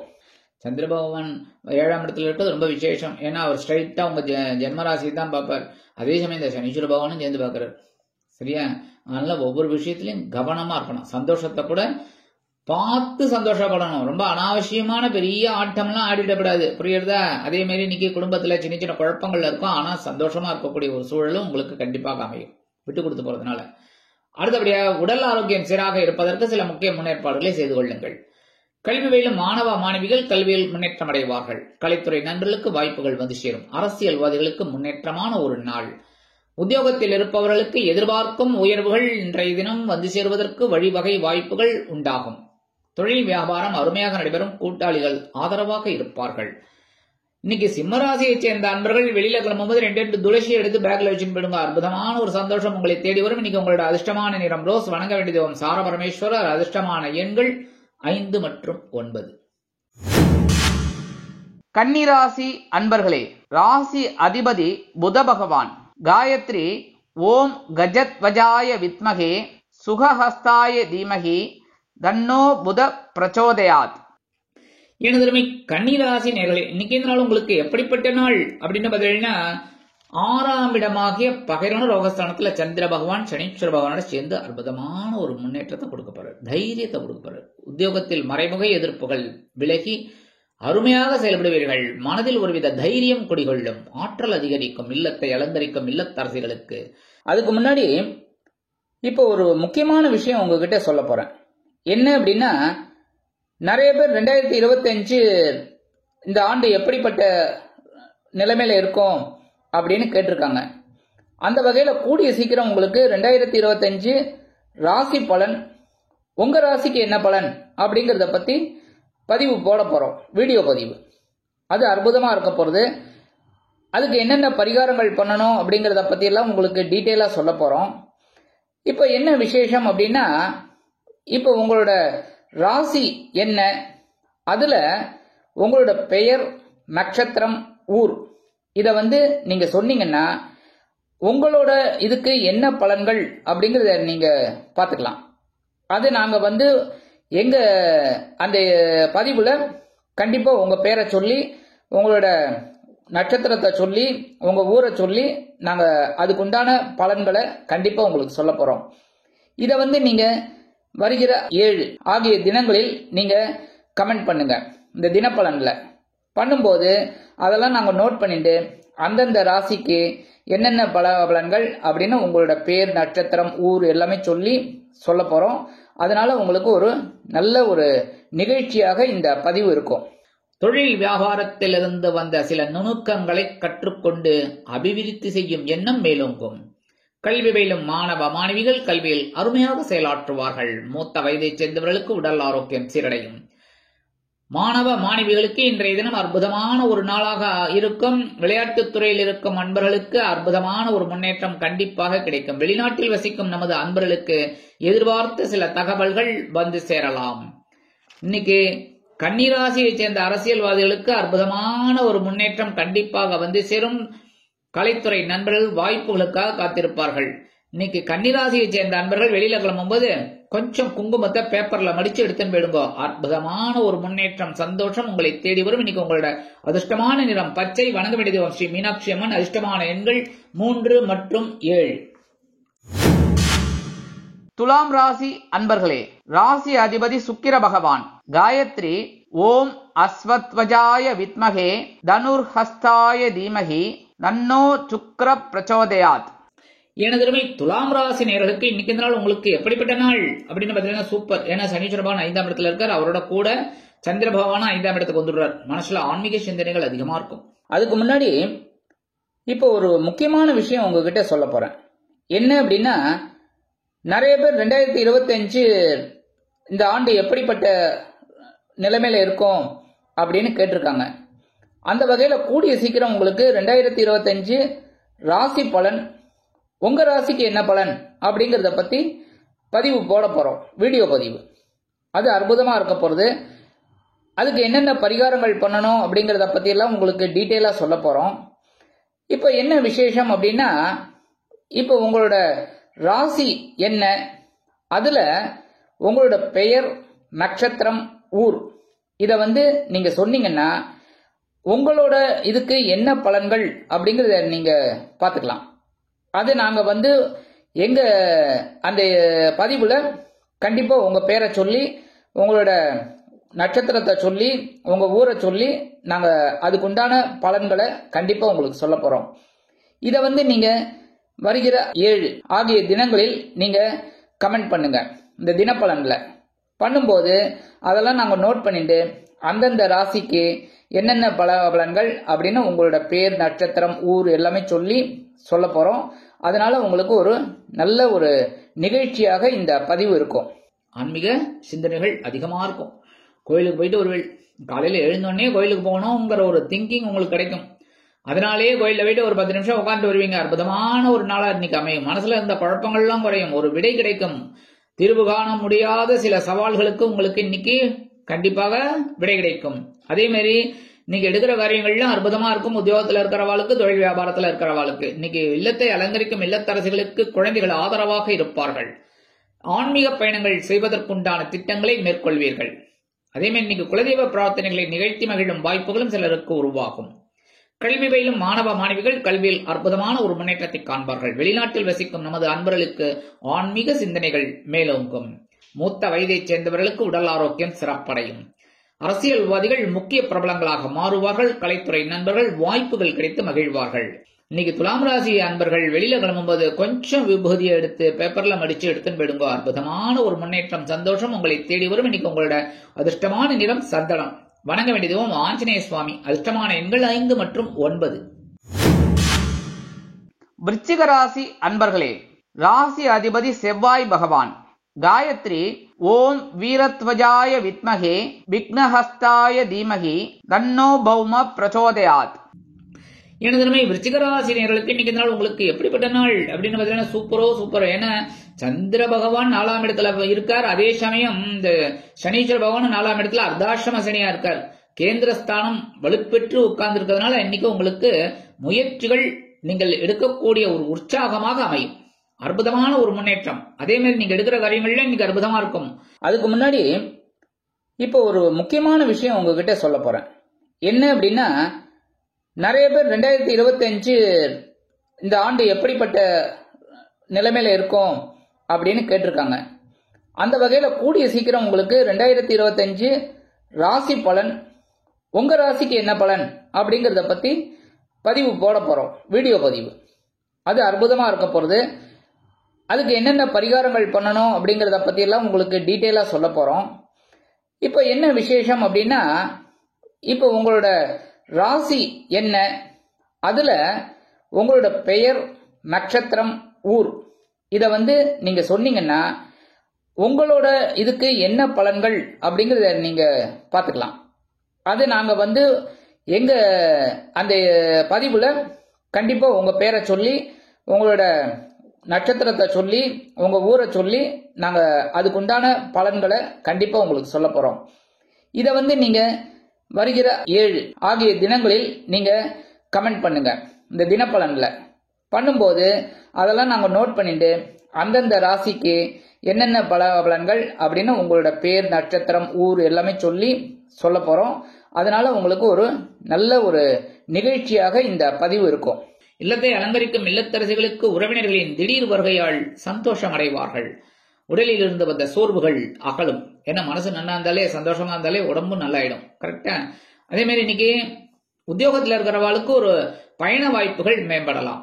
சந்திர பகவான் 7ஆம் இடத்துல இருக்கிறது ரொம்ப விசேஷம். ஏன்னா அவர் ஸ்ட்ரைட்டா உங்க ஜென்மராசி தான் பார்ப்பார். அதே சமயம் இந்த சனீஸ்வர பகவானும் சேர்ந்து பார்க்கிறார். சரியா? அதனால ஒவ்வொரு விஷயத்திலையும் கவனமா இருக்கணும். சந்தோஷத்தை கூட பார்த்து சந்தோஷப்படணும். ரொம்ப அனாவசியமான பெரிய ஆட்டம்லாம் ஆடிடக்கூடாது. புரியுறதா? அதே மாதிரி இன்னைக்கு குடும்பத்துல சின்ன சின்ன குழப்பங்கள் இருக்கும். ஆனா சந்தோஷமா இருக்கக்கூடிய ஒரு சூழலும் உங்களுக்கு கண்டிப்பாக அமையும் விட்டு கொடுத்து போறதுனால. அடுத்தபடியா உடல் ஆரோக்கியம் சீராக இருப்பதற்கு சில முக்கிய முன்னேற்பாடுகளை செய்து கொள்ளுங்கள். கல்வி பயிலும் மாணவ மாணவிகள் கல்வியில் முன்னேற்றம் அடைவார்கள். கலைத்துறை நண்பர்களுக்கு வாய்ப்புகள் சேரும். அரசியல்வாதிகளுக்கு முன்னேற்றமான ஒரு நாள். உத்தியோகத்தில் இருப்பவர்களுக்கு எதிர்பார்க்கும் உயர்வுகள் இன்றைய தினம் சேருவதற்கு வழிவகை வாய்ப்புகள் உண்டாகும். தொழில் வியாபாரம் அருமையாக நடைபெறும். கூட்டாளிகள் ஆதரவாக இருப்பார்கள். இன்னைக்கு சிம்மராசியை சேர்ந்த அன்பர்கள் வெளியில கிளம்பும்போது 2 துளசி எடுத்து பேக்ல வச்சுன்னு போயிடுங்க. அற்புதமான ஒரு சந்தோஷம் உங்களை தேடி வரும். இன்னைக்கு உங்களோட அதிர்ஷ்டமான நிறம் ரோஸ். வணங்க வேண்டியது சார பரமேஸ்வரர். அதிர்ஷ்டமான எண்கள் 5 மற்றும் 9. கன்னிராசி அன்பர்களே, ராசி அதிபதி புத பகவான். காயத்ரி ஓம் கஜத்வஜாய வித்மகே சுகஹஸ்தாய தீமகி தன்னோ புத பிரச்சோதயாத். எனது கன்னிராசி நேர்களே, இன்னைக்கு இந்த நாள் உங்களுக்கு எப்படிப்பட்ட நாள் அப்படின்னு பார்த்தீங்கன்னா, 6ஆம் இடமாகிய பகைரன ரோகஸ்தானத்துல சந்திர பகவான் சனீஸ்வர பகவானோட சேர்ந்து அற்புதமான ஒரு முன்னேற்றத்தை கொடுக்க போறாரு. தைரியத்தை கொடுக்க போறாரு. உத்தியோகத்தில் மறைமுக எதிர்ப்புகள் விலகி அருமையாக செயல்படுவீர்கள். மனதில் ஒருவித தைரியம் குடிகொள்ளும். ஆற்றல் அதிகரிக்கும். இல்லத்தை அலங்கரிக்கும் இல்லத்தரசிகளுக்கு. அதுக்கு முன்னாடி இப்போ ஒரு முக்கியமான விஷயம் உங்ககிட்ட சொல்ல போறேன். என்ன அப்படின்னா, நிறைய பேர் 2025 இந்த ஆண்டு எப்படிப்பட்ட நிலைமையில இருக்கும் அப்படின்னு கேட்டிருக்காங்க. அந்த வகையில கூடிய சீக்கிரம் உங்களுக்கு 2025 ராசி பலன், உங்க ராசிக்கு என்ன பலன் அப்படிங்கறத பத்தி பதிவு போட போறோம். வீடியோ பதிவு அது அற்புதமா இருக்க போறது. அதுக்கு என்னென்ன பரிகாரங்கள் பண்ணணும் அப்படிங்கறத பத்தி எல்லாம் உங்களுக்கு டீட்டெயிலா சொல்ல போறோம். இப்ப என்ன விசேஷம் அப்படின்னா, இப்ப உங்களோட ராசி என்ன, அதுல உங்களோட பெயர், நட்சத்திரம், ஊர் இத நீங்க சொன்னீங்கன்னா உங்களோட இதுக்கு என்ன பலன்கள் அப்படிங்கறத நீங்க பாத்துக்கலாம். அது நாங்க எங்க அந்த பதிவுல கண்டிப்பா உங்க பேரை சொல்லி, உங்களோட நட்சத்திரத்தை சொல்லி, உங்க ஊரை சொல்லி நாங்க அதுக்குண்டான பலன்களை கண்டிப்பா உங்களுக்கு சொல்ல போறோம். இத நீங்க வருகிற 7 ஆகிய தினங்களில் நீங்க கமெண்ட் பண்ணுங்க. இந்த தினப்பலன்ல பண்ணும்போது அதெல்லாம் நாங்க நோட் பண்ணிட்டு அந்தந்த ராசிக்கு என்னென்ன பலன்கள் அப்படின்னு உங்களோட பேர், நட்சத்திரம், ஊர் எல்லாமே சொல்லி சொல்ல போறோம். அதனால உங்களுக்கு ஒரு நல்ல ஒரு நிகழ்ச்சியாக இந்த பதிவு இருக்கும். தொழில் வியாபாரத்திலிருந்து வந்த சில நுணுக்கங்களை கற்றுக்கொண்டு அபிவிருத்தி செய்யும் எண்ணம் மேலோங்கும். கல்வி பயிலும் மாணவ மாணவிகள் கல்வியில் அருமையாக செயலாற்றுவார்கள். மூத்த வயதைச் சேர்ந்தவர்களுக்கு உடல் ஆரோக்கியம் சீரடையும். மாணவ மாணவிகளுக்கு இன்றைய தினம் அற்புதமான ஒரு நாளாக இருக்கும். விளையாட்டுத் துறையில் இருக்கும் அன்பர்களுக்கு அற்புதமான ஒரு முன்னேற்றம் கண்டிப்பாக கிடைக்கும். வெளிநாட்டில் வசிக்கும் நமது அன்பர்களுக்கு எதிர்பார்த்த சில தகவல்கள் வந்து சேரலாம். இன்னைக்கு கன்னிராசியைச் சேர்ந்த அரசியல்வாதிகளுக்கு அற்புதமான ஒரு முன்னேற்றம் கண்டிப்பாக வந்து சேரும். கலைத்துறை நண்பர்கள் வாய்ப்புகளுக்காக காத்திருப்பார்கள். இன்னைக்கு கன்னிராசியை சேர்ந்த அன்பர்கள் வெளியில கிளம்பும்போது கொஞ்சம் குங்குமத்தை பேப்பர்ல மடிச்சு எடுத்துன்னு போயிடுங்க. அற்புதமான ஒரு முன்னேற்றம் சந்தோஷம் உங்களை தேடி வரும். இன்னைக்கு உங்களோட அதிர்ஷ்டமான நிறம் பச்சை. வணங்க வேண்டியது ஸ்ரீ மீனாட்சி அம்மன். அதிர்ஷ்டமான எண்கள் 3 மற்றும் 7. துலாம் ராசி அன்பர்களே, ராசி அதிபதி சுக்கிர பகவான். காயத்ரி ஓம் அஸ்வத்வஜாய வித்மகே தனுர்ஹஸ்தாய தீமகி நன்னோ சுக்ர பிரச்சோதயாத். எனதருமை துலாம் ராசி நேயர்களுக்கு இன்னைக்கு இந்த நாள் உங்களுக்கு எப்படிப்பட்ட நாள் அப்படின்னு பாத்தீங்கன்னா சூப்பர். ஏன்னா சனீஸ்வர பகவான் 5ஆம் இடத்துல இருக்கார். அவரோட கூட சந்திர பகவான் 5ஆம் இடத்துக்கு வந்துடுறார். மனசுல ஆன்மீக சிந்தனைகள் அதிகமா இருக்கும். அதுக்கு முன்னாடி இப்போ ஒரு முக்கியமான விஷயம் உங்ககிட்ட சொல்ல போறேன். என்ன அப்படின்னா, நிறைய பேர் 2025 இந்த ஆண்டு எப்படிப்பட்ட நிலைமையில இருக்கும் அப்படின்னு கேட்டிருக்காங்க. அந்த வகையில கூடிய சீக்கிரம் உங்களுக்கு 2025 ராசி பலன், உங்க ராசிக்கு என்ன பலன் அப்படிங்கறத பத்தி பதிவு போட போறோம். வீடியோ பதிவு அது அற்புதமா இருக்க போறது. அதுக்கு என்னென்ன பரிகாரங்கள் பண்ணணும் அப்படிங்கறத பத்தி எல்லாம் உங்களுக்கு டீட்டெயிலா சொல்ல போறோம். இப்ப என்ன விசேஷம் அப்படின்னா, இப்ப உங்களோட ராசி என்ன, அதுல உங்களோட பெயர், நட்சத்திரம், ஊர் இத நீங்க சொன்னீங்கன்னா உங்களோட இதுக்கு என்ன பலன்கள் அப்படிங்கறத நீங்க பாத்துக்கலாம். அது நாங்க எங்க அந்த பதிவுல கண்டிப்பா உங்க பேரை சொல்லி, உங்களோட நட்சத்திரத்தை சொல்லி, உங்க ஊரை சொல்லி நாங்க அதுக்குண்டான பலன்களை கண்டிப்பா உங்களுக்கு சொல்ல போறோம். இத நீங்க வருகிற 7 ஆகிய தினங்களில் நீங்க கமெண்ட் பண்ணுங்க. இந்த தினப்பலன்ல பண்ணும்போது அதெல்லாம் நாங்க நோட் பண்ணிட்டு அந்தந்த ராசிக்கு என்னென்ன பலன்கள் அப்படின்னு உங்களோட பேர், நட்சத்திரம், ஊர் எல்லாமே சொல்லி சொல்ல போறோம். அதனால உங்களுக்கு ஒரு நல்ல ஒரு நிகழ்ச்சியாக இந்த பதிவு இருக்கும். ஆன்மீக சிந்தனைகள் அதிகமா இருக்கும். கோயிலுக்கு போயிட்டு ஒரு காலையில எழுந்தோடனே கோயிலுக்கு போகணுங்கிற ஒரு திங்கிங் உங்களுக்கு கிடைக்கும். அதனாலேயே கோயில போயிட்டு ஒரு 10 நிமிஷம் உட்காந்து வருவீங்க. அற்புதமான ஒரு நாளா இன்னைக்கு அமையும். மனசுல இருந்த குழப்பங்கள்லாம் குறையும். ஒரு விடை கிடைக்கும். தீர்வு காண முடியாத சில சவால்களுக்கு உங்களுக்கு இன்னைக்கு கண்டிப்பாக விடை கிடைக்கும். அதே மாதிரி நீங்க எடுக்கிற காரியங்கள்லாம் அற்புதமா இருக்கும். உத்தியோகத்துல இருக்கிறவாளுக்கு, தொழில் வியாபாரத்துல இருக்கிறவாளுக்கு, இன்னைக்கு இல்லத்தை அலங்கரிக்கும் இல்லத்தரசிகளுக்கு குழந்தைகள் ஆதரவாக இருப்பார்கள். ஆன்மீக பயணங்கள் செய்வதற்குண்டான திட்டங்களை மேற்கொள்வீர்கள். அதே மாதிரி இன்னைக்கு குலதெய்வ பிரார்த்தனைகளை நிகழ்த்தி மகிழும் வாய்ப்புகளும் சிலருக்கு உருவாகும். கல்வி பயிலும் மாணவ மாணவிகள் கல்வியில் அற்புதமான ஒரு முன்னேற்றத்தை காண்பார்கள். வெளிநாட்டில் வசிக்கும் நமது அன்பர்களுக்கு ஆன்மீக சிந்தனைகள் மேலோங்கும். மூத்த வயதைச் சேர்ந்தவர்களுக்கு உடல் ஆரோக்கியம் சிறப்படையும். அரசியல்வாதிகள் முக்கிய பிரபலங்களாக மாறுவார்கள். கலைத்துறை நண்பர்கள் வாய்ப்புகள் கிடைத்து மகிழ்வார்கள். இன்னைக்கு துலாம் ராசி அன்பர்கள் வெளியில கிளம்பும்போது கொஞ்சம் விபூதியை எடுத்து பேப்பர்ல மடிச்சு எடுத்துன்னு போயிடுங்க. அற்புதமான ஒரு முன்னேற்றம் சந்தோஷம் உங்களை தேடி வரும். இன்னைக்கு உங்களோட அதிர்ஷ்டமான நிறம் சந்தனம். வணங்க வேண்டியதும் ஆஞ்சநேய சுவாமி. அதிர்ஷ்டமான எண்கள் 5 மற்றும் 9. விருச்சிக ராசி அன்பர்களே, ராசி அதிபதி செவ்வாய் பகவான். காயத்ரி ஓம் வீரத்வஜாய வித்மகே விக்னஹஸ்தாய தீமகி தன்னோ பௌம பிரச்சோதயாத். எனது விருச்சிக ராசினியர்களுக்கு இன்னைக்கு நாள் உங்களுக்கு எப்படிப்பட்ட நாள் அப்படின்னு பாத்தீங்கன்னா சூப்பரோ. ஏன்னா சந்திர பகவான் 4ஆம் இடத்துல இருக்கார். அதே சமயம் இந்த சனீஸ்வர பகவான் 4ஆம் இடத்துல அர்த்தாசிரம சனியா இருக்கார். கேந்திரஸ்தானம் வலுப்பெற்று உட்கார்ந்து இருக்கிறதுனால இன்னைக்கு உங்களுக்கு முயற்சிகள் நீங்கள் எடுக்கக்கூடிய ஒரு உற்சாகமாக அமையும். அற்புதமான ஒரு முன்னேற்றம். அதே மாதிரி நீங்க எடுக்கிற காரியங்கள்ல இன்னைக்கு அற்புதமா இருக்கும். அதுக்கு முன்னாடி இப்போ ஒரு முக்கியமான விஷயம் உங்ககிட்ட சொல்ல போறேன். என்ன அப்படின்னா, நிறைய பேர் 2025 இந்த ஆண்டு எப்படிப்பட்ட நிலைமையில இருக்கும் அப்படின்னு கேட்டிருக்காங்க. அந்த வகையில கூடிய சீக்கிரம் உங்களுக்கு 2025 ராசி பலன், உங்க ராசிக்கு என்ன பலன் அப்படிங்கறத பத்தி பதிவு போட போறோம். வீடியோ பதிவு அது அற்புதமா இருக்க போறது. அதுக்கு என்னென்ன பரிகாரங்கள் பண்ணணும் அப்படிங்கறத பத்தி எல்லாம் உங்களுக்கு டீட்டெயிலா சொல்ல போறோம். இப்போ என்ன விசேஷம் அப்படின்னா, இப்போ உங்களோட ராசி என்ன, அதுல உங்களோட பெயர், நட்சத்திரம், ஊர் இத நீங்க சொன்னீங்கன்னா உங்களோட இதுக்கு என்ன பலன்கள் அப்படிங்கறத நீங்க பாத்துக்கலாம். அது நாங்க எங்க அந்த பதிவுல கண்டிப்பா உங்க பேரை சொல்லி, உங்களோட நட்சத்திரத்தை சொல்லி, உங்க ஊரை சொல்லி நாங்க அதுக்குண்டான பலன்களை கண்டிப்பா உங்களுக்கு சொல்ல போறோம். இத நீங்க வருகிற 7 ஆகிய தினங்களில் நீங்க கமெண்ட் பண்ணுங்க. இந்த தினப்பலன்ல பண்ணும்போது அதெல்லாம் நாங்க நோட் பண்ணிட்டு அந்தந்த ராசிக்கு என்னென்ன பலன்கள் அப்படின்னு உங்களோட பேர், நட்சத்திரம், ஊர் எல்லாமே சொல்லி சொல்ல போறோம். அதனால உங்களுக்கு ஒரு நல்ல ஒரு நிகழ்ச்சியாக இந்த பதிவு இருக்கும். இல்லத்தை அலங்கரிக்கும் இல்லத்தரசிகளுக்கு உறவினர்களின் திடீர் வருகையால் சந்தோஷம் அடைவார்கள். உடலில் இருந்து வந்த சோர்வுகள் அகலும். ஏன்னா மனசு நல்லா இருந்தாலே, சந்தோஷமா இருந்தாலே உடம்பும் நல்லாயிடும். கரெக்டா? அதே மாதிரி இன்னைக்கு உத்தியோகத்தில் இருக்கிறவாளுக்கு ஒரு பயண வாய்ப்புகள் மேம்படலாம்.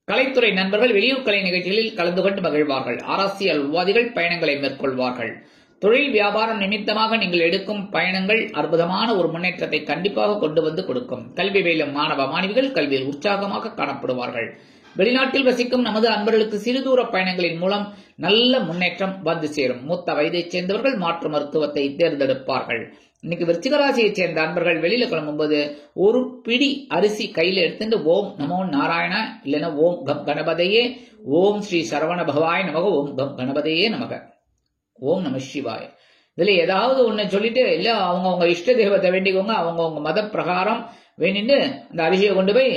கலைத்துறை நண்பர்கள் வெளியூர் கலை நிகழ்ச்சிகளில் கலந்து கொண்டு மகிழ்வார்கள். அரசியல்வாதிகள் பயணங்களை மேற்கொள்வார்கள். தொழில் வியாபாரம் நிமித்தமாக நீங்கள் எடுக்கும் பயணங்கள் அற்புதமான ஒரு முன்னேற்றத்தை கண்டிப்பாக கொண்டு வந்து கொடுக்கும். கல்வி பயிலும் மாணவ மாணவிகள் கல்வியில் உற்சாகமாக காணப்படுவார்கள். வெளிநாட்டில் வசிக்கும் நமது அன்பர்களுக்கு சிறுதூர பயணங்களின் மூலம் நல்ல முன்னேற்றம் வந்து சேரும். மூத்த வயதைச் சேர்ந்தவர்கள் மாற்று மருத்துவத்தை தேர்ந்தெடுப்பார்கள். இன்னைக்கு விருச்சிக ராசியைச் சேர்ந்த அன்பர்கள் வெளியில கிளம்பும்போது ஒரு பிடி அரிசி கையில எடுத்துட்டு ஓம் நமோ நாராயண, இல்லைன்னா ஓம் கம் கணபதையே, ஓம் ஸ்ரீ சரவண பகவாய் நமக, ஓம் கம் கணபதையே நமக, ஓம் நம சிவாய். இதுல ஏதாவது ஒண்ணு சொல்லிட்டு, இல்ல அவங்க இஷ்ட தெய்வத்தை வேண்டிக்கோங்க, அவங்க மத பிரகாரம் வேண்டிட்டு அந்த அரிசியை கொண்டு போய்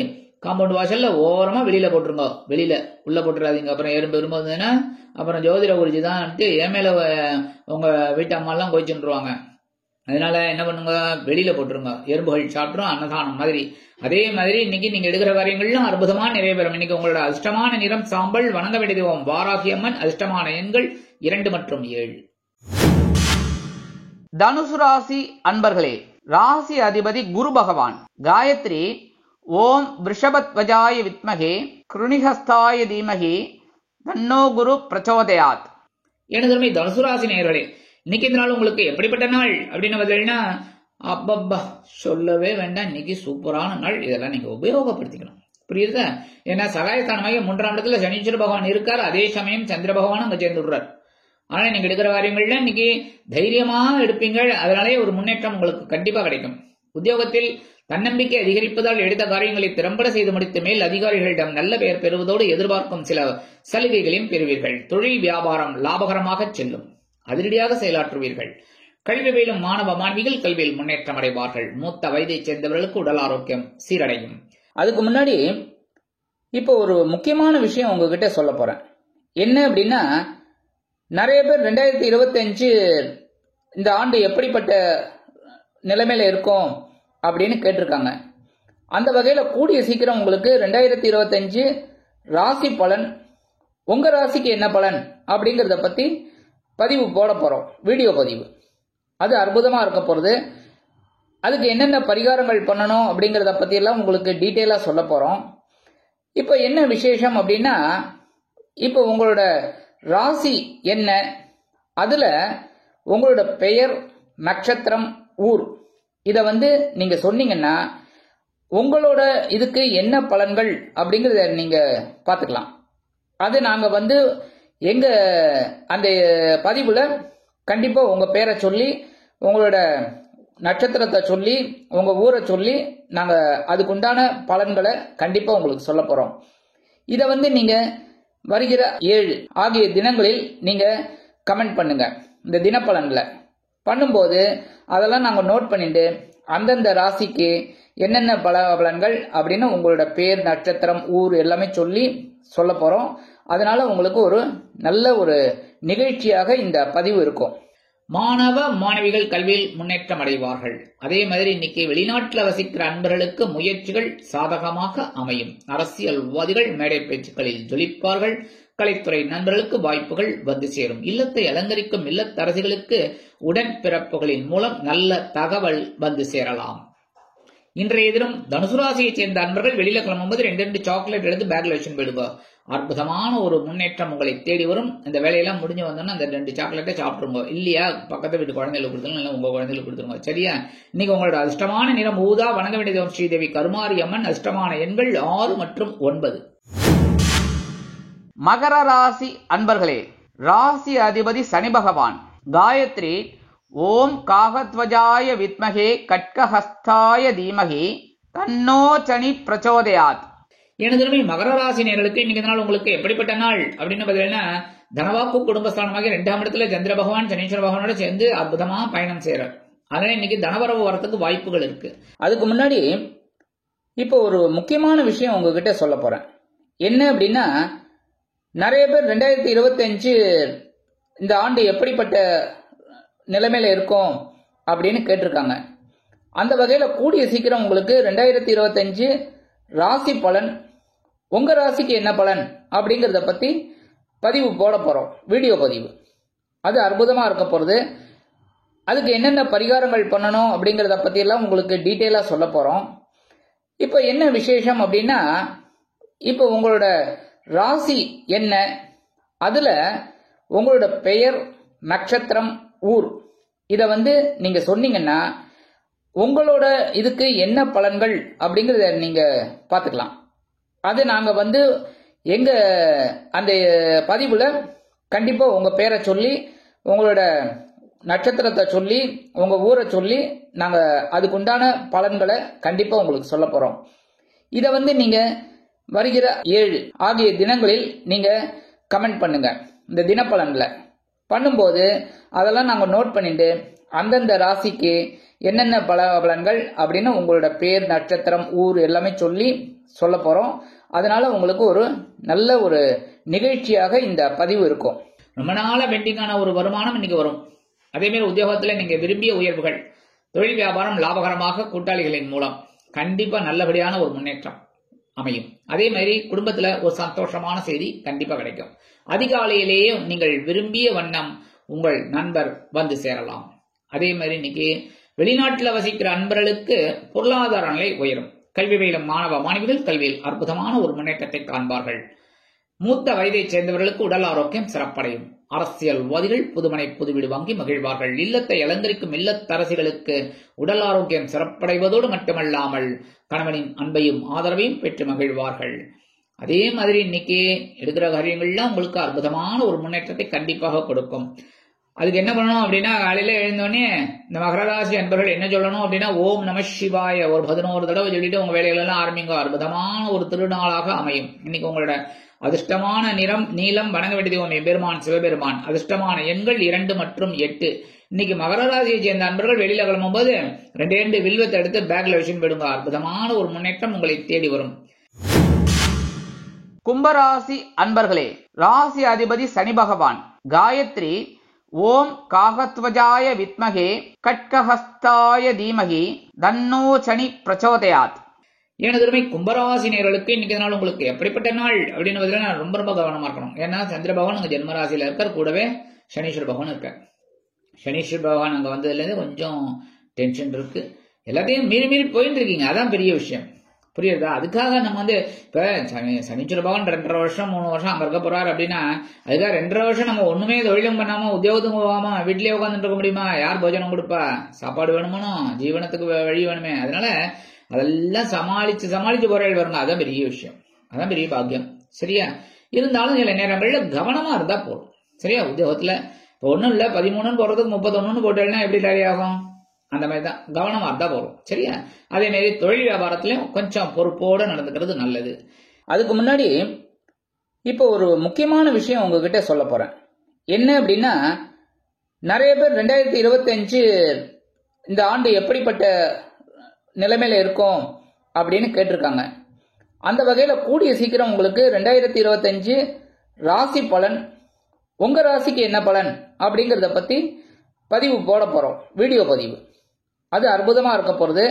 காம்பவுண்ட் வாசல்ல ஓரமா வெளியில போட்டுருங்க. வெளியில உள்ள போட்டுறாதீங்க. அப்புறம் எறும்பு இருந்ததுன்னா அப்புறம் ஜோதிட குறிச்சி தான் என் மேல உங்க வீட்டு அம்மா எல்லாம் கோயிச்சுருவாங்க. அதனால என்ன பண்ணுங்க, வெளியில போட்டுருங்க. எறும்புகள் சாப்பிட்ரும், அன்னதானம் மாதிரி. அதே மாதிரி இன்னைக்கு நீங்க எடுக்கிற காரியங்கள்லாம் அற்புதமா நிறைவேறும். இன்னைக்கு உங்களோட அதிர்ஷ்டமான நிறம் சாம்பல். வணங்க வேண்டிய தெய்வம் வாராகி அம்மன். அதிர்ஷ்டமான எண்கள் 2 மற்றும் 7. தனுசு ராசி அன்பர்களே, ராசி அதிபதி குரு பகவான். காயத்ரி ஓம் விருஷபத்வஜாய வித்மகே கிருணிஹஸ்தாய தீமகி தன்னோ குரு பிரச்சோதயாத். எனதுமே தனுசு ராசி நேயர்களே, இன்னைக்கு இந்த நாள் உங்களுக்கு எப்படிப்பட்ட நாள் அப்படின்னு பார்த்தீங்கன்னா, அப்பப்பா சொல்லவே வேண்டாம். இன்னைக்கு சூப்பரான நாள். இதெல்லாம் நீங்க உபயோகப்படுத்திக்கணும். புரியுதா? ஏன்னா சகாயஸ்தானமாக 3ஆம் இடத்துல சனீஸ்வர பகவான் இருக்கார். அதே சமயம் சந்திர பகவான் அங்க சேர்ந்து விடுறார். ஆனா நீங்க எடுக்கிற காரியங்கள்ல இன்னைக்கு தைரியமா எடுப்பீங்க. அதனாலே ஒரு முன்னேற்றம் உங்களுக்கு கண்டிப்பா கிடைக்கும். உத்தியோகத்தில் தன்னம்பிக்கை அதிகரிப்பதால் எடுத்த காரியங்களை திறம்பட செய்து முடித்து மேல் அதிகாரிகளிடம் நல்ல பெயர் பெறுவதோடு எதிர்பார்க்கும் சில சலுகைகளையும் பெறுவீர்கள். தொழில் வியாபாரம் லாபகரமாக செல்லும். அதிரடியாக செயலாற்றுவீர்கள். கல்வி பயிலும் மாணவ மாணவிகள் கல்வியில் முன்னேற்றம் அடைவார்கள். மூத்த வயதைச் சேர்ந்தவர்களுக்கு உடல் ஆரோக்கியம் சீரடையும். அதுக்கு முன்னாடி இப்போ ஒரு முக்கியமான விஷயம் உங்ககிட்ட சொல்ல போறேன். என்ன அப்படின்னா, நிறைய பேர் 2025 இந்த ஆண்டு எப்படிப்பட்ட நிலைமையில இருக்கும் அப்படின்னு கேட்டிருக்காங்க. அந்த வகையில கூடிய சீக்கிரம் உங்களுக்கு 2025 ராசி பலன், உங்க ராசிக்கு என்ன பலன் அப்படிங்கறத பத்தி பதிவு போட போறோம். வீடியோ பதிவு அது அற்புதமா இருக்க போறது. அதுக்கு என்னென்ன பரிகாரங்கள் பண்ணணும் அப்படிங்கறத பத்தி எல்லாம் உங்களுக்கு டீட்டெயிலா சொல்ல போறோம். இப்போ என்ன விசேஷம் அப்படின்னா, இப்போ உங்களோட ராசி என்ன, அதுல உங்களோட பெயர், நட்சத்திரம், ஊர் இத நீங்க சொன்னீங்கன்னா உங்களோட இதுக்கு என்ன பலன்கள் அப்படிங்கறத நீங்க பாத்துக்கலாம். அது நாங்க எங்க அந்த பதிவுல கண்டிப்பா உங்க பேரை சொல்லி, உங்களோட நட்சத்திரத்தை சொல்லி, உங்க ஊரை சொல்லி நாங்க அதுக்குண்டான பலன்களை கண்டிப்பா உங்களுக்கு சொல்ல போறோம். இத நீங்க வருகிற 7 ஆகிய தினங்களில் நீங்க கமெண்ட் பண்ணுங்க. இந்த தினப்பலன்ல பண்ணும்போது அதெல்லாம் நாங்க நோட் பண்ணிட்டு அந்தந்த ராசிக்கு என்னென்ன பலன்கள் அப்படின்னு உங்களோட பேர், நட்சத்திரம், ஊர் எல்லாமே சொல்லி சொல்ல போறோம். அதனால உங்களுக்கு ஒரு நல்ல ஒரு நிகழ்ச்சியாக இந்த பதிவு இருக்கும். மாணவ மாணவிகள் கல்வியில் முன்னேற்றம் அடைவார்கள். அதே மாதிரி இன்னைக்கு வெளிநாட்டில் வசிக்கிற அன்பர்களுக்கு முயற்சிகள் சாதகமாக அமையும். அரசியல்வாதிகள் மேடை பேச்சுக்களில் ஜொலிப்பார்கள். கலைத்துறை நண்பர்களுக்கு வாய்ப்புகள் வந்து சேரும். இல்லத்தை அலங்கரிக்கும் இல்லத்தரசிகளுக்கு உடன்பிறப்புகளின் மூலம் நல்ல தகவல் வந்து சேரலாம். இன்றைய தினம் தனுசு ராசியை சேர்ந்த அன்பர்கள் வெளியில கிளம்பும்போது 2 சாக்லேட் எடுத்து பேக்ல வச்சு போயிடுங்க. அற்புதமான ஒரு முன்னேற்றம் உங்களை தேடி வரும். இந்த வேலையெல்லாம் முடிஞ்சு வந்தோன்னா அந்த 2 சாக்லேட்டை சாப்பிட்டுருங்க. இல்லையா பக்கத்து வீட்டு குழந்தைகளுக்கு கொடுத்துருங்க, இல்லை உங்க குழந்தைகளுக்கு கொடுத்துருங்க. சரியா? இன்னைக்கு உங்களோட அதிர்ஷ்டமான நிறம் ஊதா. வணங்க வேண்டிய ஸ்ரீதேவி கருமாரி அம்மன். அதிர்ஷ்டமான எண்கள் 6 மற்றும் 9. மகர ராசி அன்பர்களே, ராசி அதிபதி சனி பகவான். காயத்ரி ஓம் காகத்வஜாய வித்மகே கட்கஹஸ்தாய தீமகி தன்னோ சனி பிரச்சோதயாத். எனது மகர ராசி நேயர்களுக்கு இன்னைக்கு நாள் உங்களுக்கு எப்படிப்பட்ட நாள் அப்படின்னு பார்த்தீங்கன்னா, தனவாக்கு குடும்பஸ்தானமாக 2ஆம் இடத்துல சந்திர பகவான் சனீஸ்வர பகவானோட சேர்ந்து அற்புதமா பயணம் செய்யறார். அதனால இன்னைக்கு தனவரவு வரத்துக்கு வாய்ப்புகள் இருக்கு. அதுக்கு முன்னாடி இப்போ ஒரு முக்கியமான விஷயம் உங்ககிட்ட சொல்ல போறேன். என்ன அப்படின்னா, நிறைய பேர் 2025 இந்த ஆண்டு எப்படிப்பட்ட நிலைமையில இருக்கும் அப்படின்னு கேட்டிருக்காங்க. அந்த வகையில கூடிய சீக்கிரம் உங்களுக்கு 2025 ராசி பலன், உங்க ராசிக்கு என்ன பலன் அப்படிங்கறத பத்தி பதிவு போட போறோம். வீடியோ பதிவு அது அற்புதமா இருக்க போறது. அதுக்கு என்னென்ன பரிகாரங்கள் பண்ணணும் அப்படிங்கறத பத்தி எல்லாம் உங்களுக்கு டீட்டெயிலா சொல்ல போறோம். இப்ப என்ன விசேஷம் அப்படின்னா, இப்ப உங்களோட ராசி என்ன, அதுல உங்களோட பெயர், நட்சத்திரம், ஊர் இத நீங்க சொன்னீங்கன்னா உங்களோட இதுக்கு என்ன பலன்கள் அப்படிங்கறத நீங்க பாத்துக்கலாம். அது நாங்க எங்க அந்த பதிவுல கண்டிப்பா உங்க பேரை சொல்லி, உங்களோட நட்சத்திரத்தை சொல்லி, உங்க ஊரை சொல்லி நாங்க அதுக்குண்டான பலன்களை கண்டிப்பா உங்களுக்கு சொல்ல போறோம். இத நீங்க வருகிற 7 ஆகிய தினங்களில் நீங்க கமெண்ட் பண்ணுங்க. இந்த தினப்பலன்களை பண்ணும்போது அதெல்லாம் நாங்க நோட் பண்ணிட்டு அந்தந்த ராசிக்கு என்னென்ன பலன்கள் அப்படின்னு உங்களோட பேர், நட்சத்திரம், ஊர் எல்லாமே சொல்லி சொல்ல போறோம். அதனால உங்களுக்கு ஒரு நல்ல ஒரு நிகழ்ச்சியாக இந்த பதிவு இருக்கும். ரொம்ப நாள பெண்டிங்கான ஒரு வருமானம் இன்னைக்கு வரும். அதே மாதிரி உத்தியோகத்துல நீங்க விரும்பிய உயர்வுகள், தொழில் வியாபாரம் லாபகரமாக கூட்டாளிகளின் மூலம் கண்டிப்பா நல்லபடியான ஒரு முன்னேற்றம் அமையும். அதே மாதிரி குடும்பத்துல ஒரு சந்தோஷமான செய்தி கண்டிப்பா கிடைக்கும். அதிகாலையிலேயே நீங்கள் விரும்பிய வண்ணம் உங்கள் நண்பர் வந்து சேரலாம். அதே மாதிரி இன்னைக்கு வெளிநாட்டில் வசிக்கிற அன்பர்களுக்கு பொருளாதார நிலை உயரும். கல்வி பயிலும் மாணவ மாணவிகள் கல்வியில் அற்புதமான ஒரு முன்னேற்றத்தை காண்பார்கள். மூத்த வயதைச் சேர்ந்தவர்களுக்கு உடல் ஆரோக்கியம் சிறப்படையும். அரசியல்வாதிகள் புதுமனை புதுவீடு வாங்கி மகிழ்வார்கள். இல்லத்தை அலங்கரிக்கும் இல்லத்தரசிகளுக்கு உடல் ஆரோக்கியம் சிறப்படைவதோடு மட்டுமல்லாமல் கணவனின் அன்பையும் ஆதரவையும் பெற்று மகிழ்வார்கள். அதே மாதிரி இன்னைக்கு எடுக்கிற காரியங்கள்லாம் உங்களுக்கு அற்புதமான ஒரு முன்னேற்றத்தை கண்டிப்பாக கொடுக்கும். அதுக்கு என்ன பண்ணணும் அப்படின்னா, காலையில எழுந்தோடனே இந்த மகர ராசி அன்பர்கள் என்ன சொல்லணும் அப்படின்னா, ஓம் நம சிவாய ஒரு 11 தடவை சொல்லிட்டு உங்க வேலைகள் எல்லாம் ஆரம்பிங்க. அற்புதமான ஒரு திருநாளாக அமையும். இன்னைக்கு உங்களோட அதிர்ஷ்டமான நிறம் நீலம். வணங்க வேண்டியது பெருமான் சிவபெருமான். அதிர்ஷ்டமான எண்கள் 2 மற்றும் 8. இன்னைக்கு மகர ராசியை சேர்ந்த அன்பர்கள் வெளியில கிளம்பும்போது 2 வில்வத்தை எடுத்து பேக்ல வச்சுன்னு போயிடுங்க. அற்புதமான ஒரு முன்னேற்றம் உங்களை தேடி வரும். கும்பராசி அன்பர்களே, ராசி அதிபதி சனி பகவான். காயத்ரி ஓம் காகத்வஜாய வித்மகே கட்கஹஸ்தாய தீமகி தன்னோ சனி பிரச்சோதயாத். எனது கும்பராசி நேயர்களுக்கு இன்னைக்கு நாள் உங்களுக்கு எப்படிப்பட்ட நாள் அப்படின்னு நான் ரொம்ப கவனமா இருக்கணும். ஏன்னா சந்திர பகவான் உங்க ஜென்மராசியில இருக்கார், கூடவே சனீஸ்வர பகவான் இருக்கார். சனீஸ்வர பகவான் அங்க வந்ததுல இருந்து கொஞ்சம் டென்ஷன் இருக்கு. எல்லாத்தையும் மீறி போயிட்டு இருக்கீங்க. அதான் பெரிய விஷயம். புரியுதா? அதுக்காக நம்ம இப்ப சனீஸ்வர பகவான் 2.5 வருஷம் 3 வருஷம் அங்க இருக்க போறாரு அப்படின்னா, அதுக்காக 2.5 வருஷம் நம்ம ஒண்ணுமே தொழிலும் பண்ணாம உத்தியோகத்துக்கு போகாம வீட்லயே உட்காந்துட்டு இருக்க முடியுமா? யார் போஜனம் கொடுப்பா? சாப்பாடு வேணுமோ, ஜீவனத்துக்கு வழி வேணுமே. அதனால அதெல்லாம் சமாளிச்சு போறாள் வருங்க. அதான் பெரிய விஷயம், அதான் பெரிய பாக்கியம். சரியா? இருந்தாலும் சில நேரங்கள்ல கவனமா இருந்தா போதும். சரியா? உத்தியோகத்துல ஒன்னும் இல்ல 13 போறதுக்கு 31 போட்டேன்னா எப்படி டேலி ஆகும்? அந்த மாதிரி தான் கவனமா இருந்தா போறோம். சரியா? அதே மாதிரி தொழில் வியாபாரத்திலையும் கொஞ்சம் பொறுப்போட நடந்துக்கிறது நல்லது. அதுக்கு முன்னாடி இப்போ ஒரு முக்கியமான விஷயம் உங்ககிட்ட சொல்ல போறேன். என்ன அப்படின்னா, நிறைய பேர் 2025 இந்த ஆண்டு எப்படிப்பட்ட நிலைமையில இருக்கும் அப்படின்னு கேட்டிருக்காங்க. அந்த வகையில கூடிய சீக்கிரம் உங்களுக்கு 2025 ராசி பலன், உங்க ராசிக்கு என்ன பலன் அப்படிங்கறத பத்தி பதிவு போட போறோம். வீடியோ பதிவு அது அற்புதமா இருக்க போறது.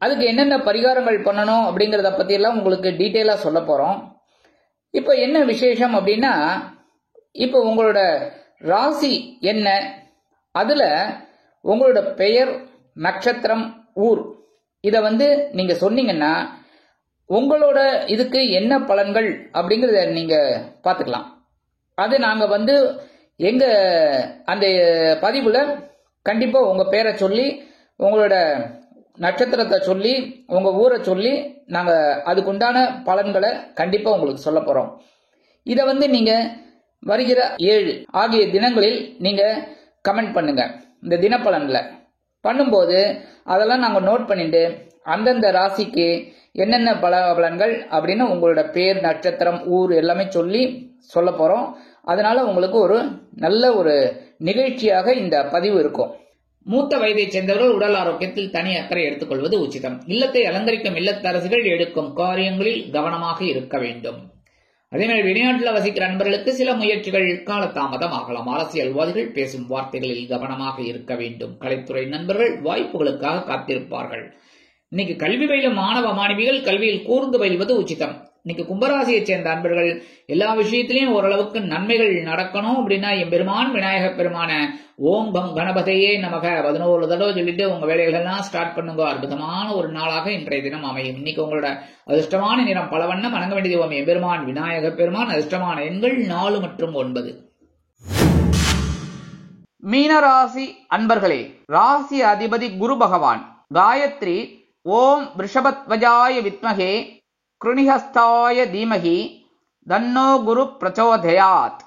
அதுக்கு என்னென்ன பரிகாரங்கள் பண்ணணும் அப்படிங்கறத பத்தி எல்லாம் உங்களுக்கு டீட்டெயிலா சொல்ல போறோம். இப்ப என்ன விசேஷம் அப்படின்னா, இப்ப உங்களோட ராசி என்ன, அதுல உங்களோட பெயர், நட்சத்திரம், ஊர் இதை நீங்க சொன்னீங்கன்னா உங்களோட இதுக்கு என்ன பலன்கள் அப்படிங்கறத நீங்க பாத்துக்கலாம். அது நாங்க எங்க அந்த பதிவுல கண்டிப்பா உங்க பேரை சொல்லி உங்களோட நட்சத்திரத்தை சொல்லி உங்க ஊரை சொல்லி நாங்க அதுக்குண்டான பலன்களை கண்டிப்பா உங்களுக்கு சொல்ல போறோம். இதை நீங்க வருகிற 7 ஆகிய தினங்களில் நீங்க கமெண்ட் பண்ணுங்க. இந்த தினப்பலன்ல பண்ணும்போது அதெல்லாம் நாங்க நோட் பண்ணிட்டு அந்தந்த ராசிக்கு என்னென்ன பலன்கள் அப்படின்னு உங்களோட பேர், நட்சத்திரம், ஊர் எல்லாமே சொல்லி சொல்ல போறோம். அதனால உங்களுக்கு ஒரு நல்ல ஒரு நிகழ்ச்சியாக இந்த பதிவு இருக்கும். மூத்த வயதைச் சேர்ந்தவர்கள் உடல் ஆரோக்கியத்தில் தனி அக்கறை எடுத்துக்கொள்வது உச்சிதம். இல்லத்தை அலங்கரிக்கும் இல்லத்தரசிகள் எடுக்கும் காரியங்களில் கவனமாக இருக்க வேண்டும். அதேமாதிரி வெளிநாட்டில் வசிக்கிற நண்பர்களுக்கு சில முயற்சிகள் காலதாமதம் ஆகலாம். அரசியல்வாதிகள் பேசும் வார்த்தைகளில் கவனமாக இருக்க வேண்டும். கலைத்துறை நண்பர்கள் வாய்ப்புகளுக்காக காத்திருப்பார்கள். இன்னைக்கு கல்வி பயிலும் மாணவ மாணவிகள் கல்வியில் கூர்ந்து பயில்வது உச்சிதம். இன்னைக்கு கும்பராசியைச் சேர்ந்த அன்பர்கள் எல்லா விஷயத்திலையும் ஓரளவுக்கு நன்மைகள் நடக்கணும் அப்படின்னா எம்பெருமான் விநாயக பெருமான ஓம் கம் கணபதையே நமக 11 தடவை சொல்லிட்டு உங்க வேலைகள் எல்லாம் ஸ்டார்ட் பண்ணுங்க. அற்புதமான ஒரு நாளாக இன்றைய தினம் அமையும். இன்னைக்கு உங்களோட அதிர்ஷ்டமான நிறம் பலவண்ணம். வணங்க வேண்டியது ஓம் எம்பெருமான் விநாயக பெருமான். அதிர்ஷ்டமான எண்கள் 4 மற்றும் 9. மீனராசி அன்பர்களே, ராசி அதிபதி குரு பகவான். காயத்ரி ஓம் ரிஷபத்வஜாய வித்மகே கிருணிஹஸ்தாய தீமகி தன்னோ குரு பிரச்சோதயாத்.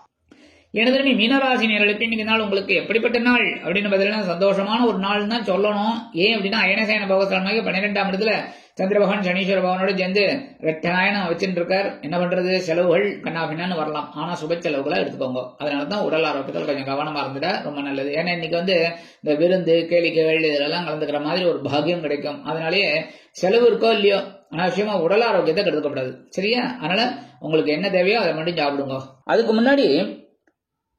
எனது மீனராசி நேயர்களுக்கு இன்னைக்கு நாள் உங்களுக்கு எப்படிப்பட்ட நாள் அப்படின்னு பார்த்தீங்கன்னா சந்தோஷமான ஒரு நாள் தான் சொல்லணும். ஏன் அப்படின்னா அயனசேன பகவத்மாகி 12ஆம் இடத்துல சந்திர பகவான் சனீஸ்வர பகவானோட சேர்ந்து ரெட்டநாயனம் வச்சுட்டு இருக்கார். என்ன பண்றது, செலவுகள் கண்ணாபின்னான்னு வரலாம். ஆனா சுப செலவுகளை எடுத்துக்கோங்க. அதனாலதான் உடல் ஆரோக்கியத்தில் கொஞ்சம் கவனமா இருந்துட்டா ரொம்ப நல்லது. ஏன்னா இன்னைக்கு இந்த விருந்து கேளிக்கைகள் இதெல்லாம் கலந்துக்கிற மாதிரி ஒரு பாக்கியம் கிடைக்கும். அதனாலேயே செலவு இருக்கோ இல்லையோ அனாவசியமா உடல் ஆரோக்கியத்தை கெடுக்கப்படாது. சரியா? அதனால உங்களுக்கு என்ன தேவையோ அதை மட்டும் சாப்பிடுங்க. அதுக்கு முன்னாடி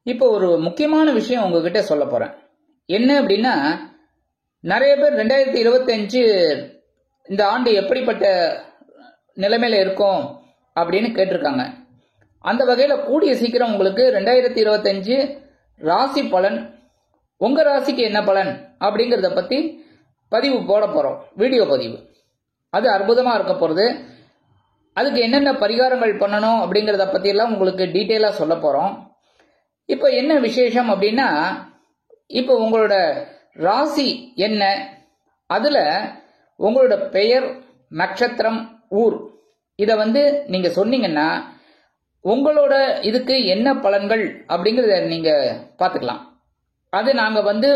இப்போ ஒரு முக்கியமான விஷயம் உங்ககிட்ட சொல்ல போறேன். என்ன அப்படின்னா, நிறைய பேர் 2025 இந்த ஆண்டு எப்படிப்பட்ட நிலைமையில இருக்கும் அப்படின்னு கேட்டிருக்காங்க. அந்த வகையில கூடிய சீக்கிரம் உங்களுக்கு 2025 ராசி பலன், உங்க ராசிக்கு என்ன பலன் அப்படிங்கறத பத்தி பதிவு போட போறோம். வீடியோ பதிவு அது அற்புதமா இருக்க போறது. அதுக்கு என்னென்ன பரிகாரங்கள் பண்ணணும் அப்படிங்கறத பத்தி எல்லாம் உங்களுக்கு டீட்டெயிலா சொல்ல போறோம். இப்ப என்ன விசேஷம் அப்படின்னா, இப்ப உங்களோட ராசி என்ன, அதுல உங்களோட பெயர், நட்சத்திரம், ஊர் இத நீங்க சொன்னீங்கன்னா உங்களோட இதுக்கு என்ன பலன்கள் அப்படிங்கறத நீங்க பாத்துக்கலாம். அது நாங்க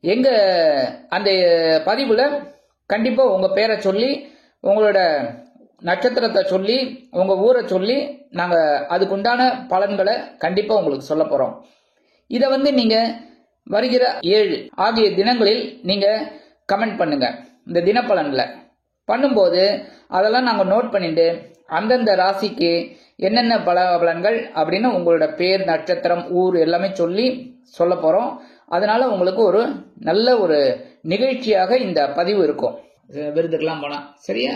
எங்க அந்த பதிவுல கண்டிப்பா உங்க பேரை சொல்லி உங்களோட நட்சத்திரத்தை சொல்லி உங்க ஊரை சொல்லி நாங்க அதுக்குண்டான பலன்களை கண்டிப்பா உங்களுக்கு சொல்ல போறோம். இத நீங்க வருகிற 7 ஆகிய தினங்களில் நீங்க கமெண்ட் பண்ணுங்க. இந்த தினப்பலன்ல பண்ணும்போது அதெல்லாம் நாங்க நோட் பண்ணிட்டு அந்தந்த ராசிக்கு என்னென்ன பலன்கள் அப்படின்னு உங்களோட பேர், நட்சத்திரம், ஊர் எல்லாமே சொல்லி சொல்ல போறோம். அதனால உங்களுக்கு ஒரு நல்ல ஒரு நிகழ்ச்சியாக இந்த பதிவு இருக்கும். விருதுக்கெல்லாம் போனா சரியா?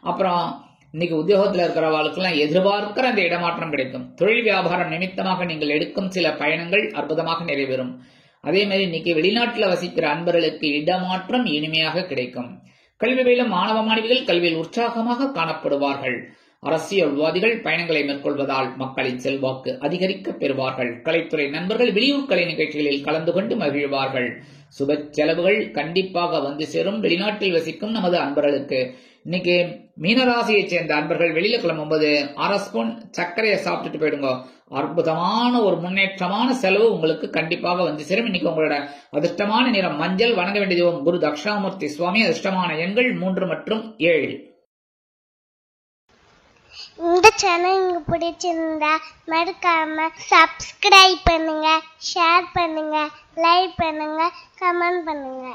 அப்புறம் இன்னைக்கு உத்தியோகத்தில் இருக்கிறவர்களுக்கெல்லாம் எதிர்பார்க்கிற அந்த இடமாற்றம் கிடைக்கும். தொழில் வியாபாரம் நிமித்தமாக நீங்கள் எடுக்கும் சில பயணங்கள் அற்புதமாக நிறைவேறும். அதே மாதிரி இன்னைக்கு வெளிநாட்டில் வசிக்கிற அன்பர்களுக்கு இடமாற்றம் இனிமையாக கிடைக்கும். கல்வி பயிலும் மாணவ மாணவிகள் கல்வியில் உற்சாகமாக காணப்படுவார்கள். அரசியல்வாதிகள் பயணங்களை மேற்கொள்வதால் மக்களின் செல்வாக்கு அதிகரிக்க பெறுவார்கள். கலைத்துறை நண்பர்கள் வெளியூர் கலை நிகழ்ச்சிகளில் கலந்து கொண்டு மகிழ்வார்கள். சுப செலவுகள் கண்டிப்பாக சேரும். வெளிநாட்டில் வசிக்கும் நமது அன்பர்களுக்கு இன்னைக்கு மீனராசியைச் சேர்ந்த அன்பர்கள் வெளியில கிளம்பும்போது 1/2 ஸ்பூன் சர்க்கரையை சாப்பிட்டுட்டு போயிடுங்க. அற்புதமான ஒரு முன்னேற்றமான செலவு உங்களுக்கு கண்டிப்பாக சேரும். இன்னைக்கு உங்களோட அதிர்ஷ்டமான நிறம் மஞ்சள். வணங்க வேண்டியது குரு தட்சிணாமூர்த்தி சுவாமி. அதிர்ஷ்டமான எண்கள் 3 மற்றும் 7. இந்த சேனல் உங்களுக்கு பிடிச்சிருந்தா மறக்காம சப்ஸ்கிரைப் பண்ணுங்க, ஷேர் பண்ணுங்க, லைக் பண்ணுங்க, கமெண்ட் பண்ணுங்க.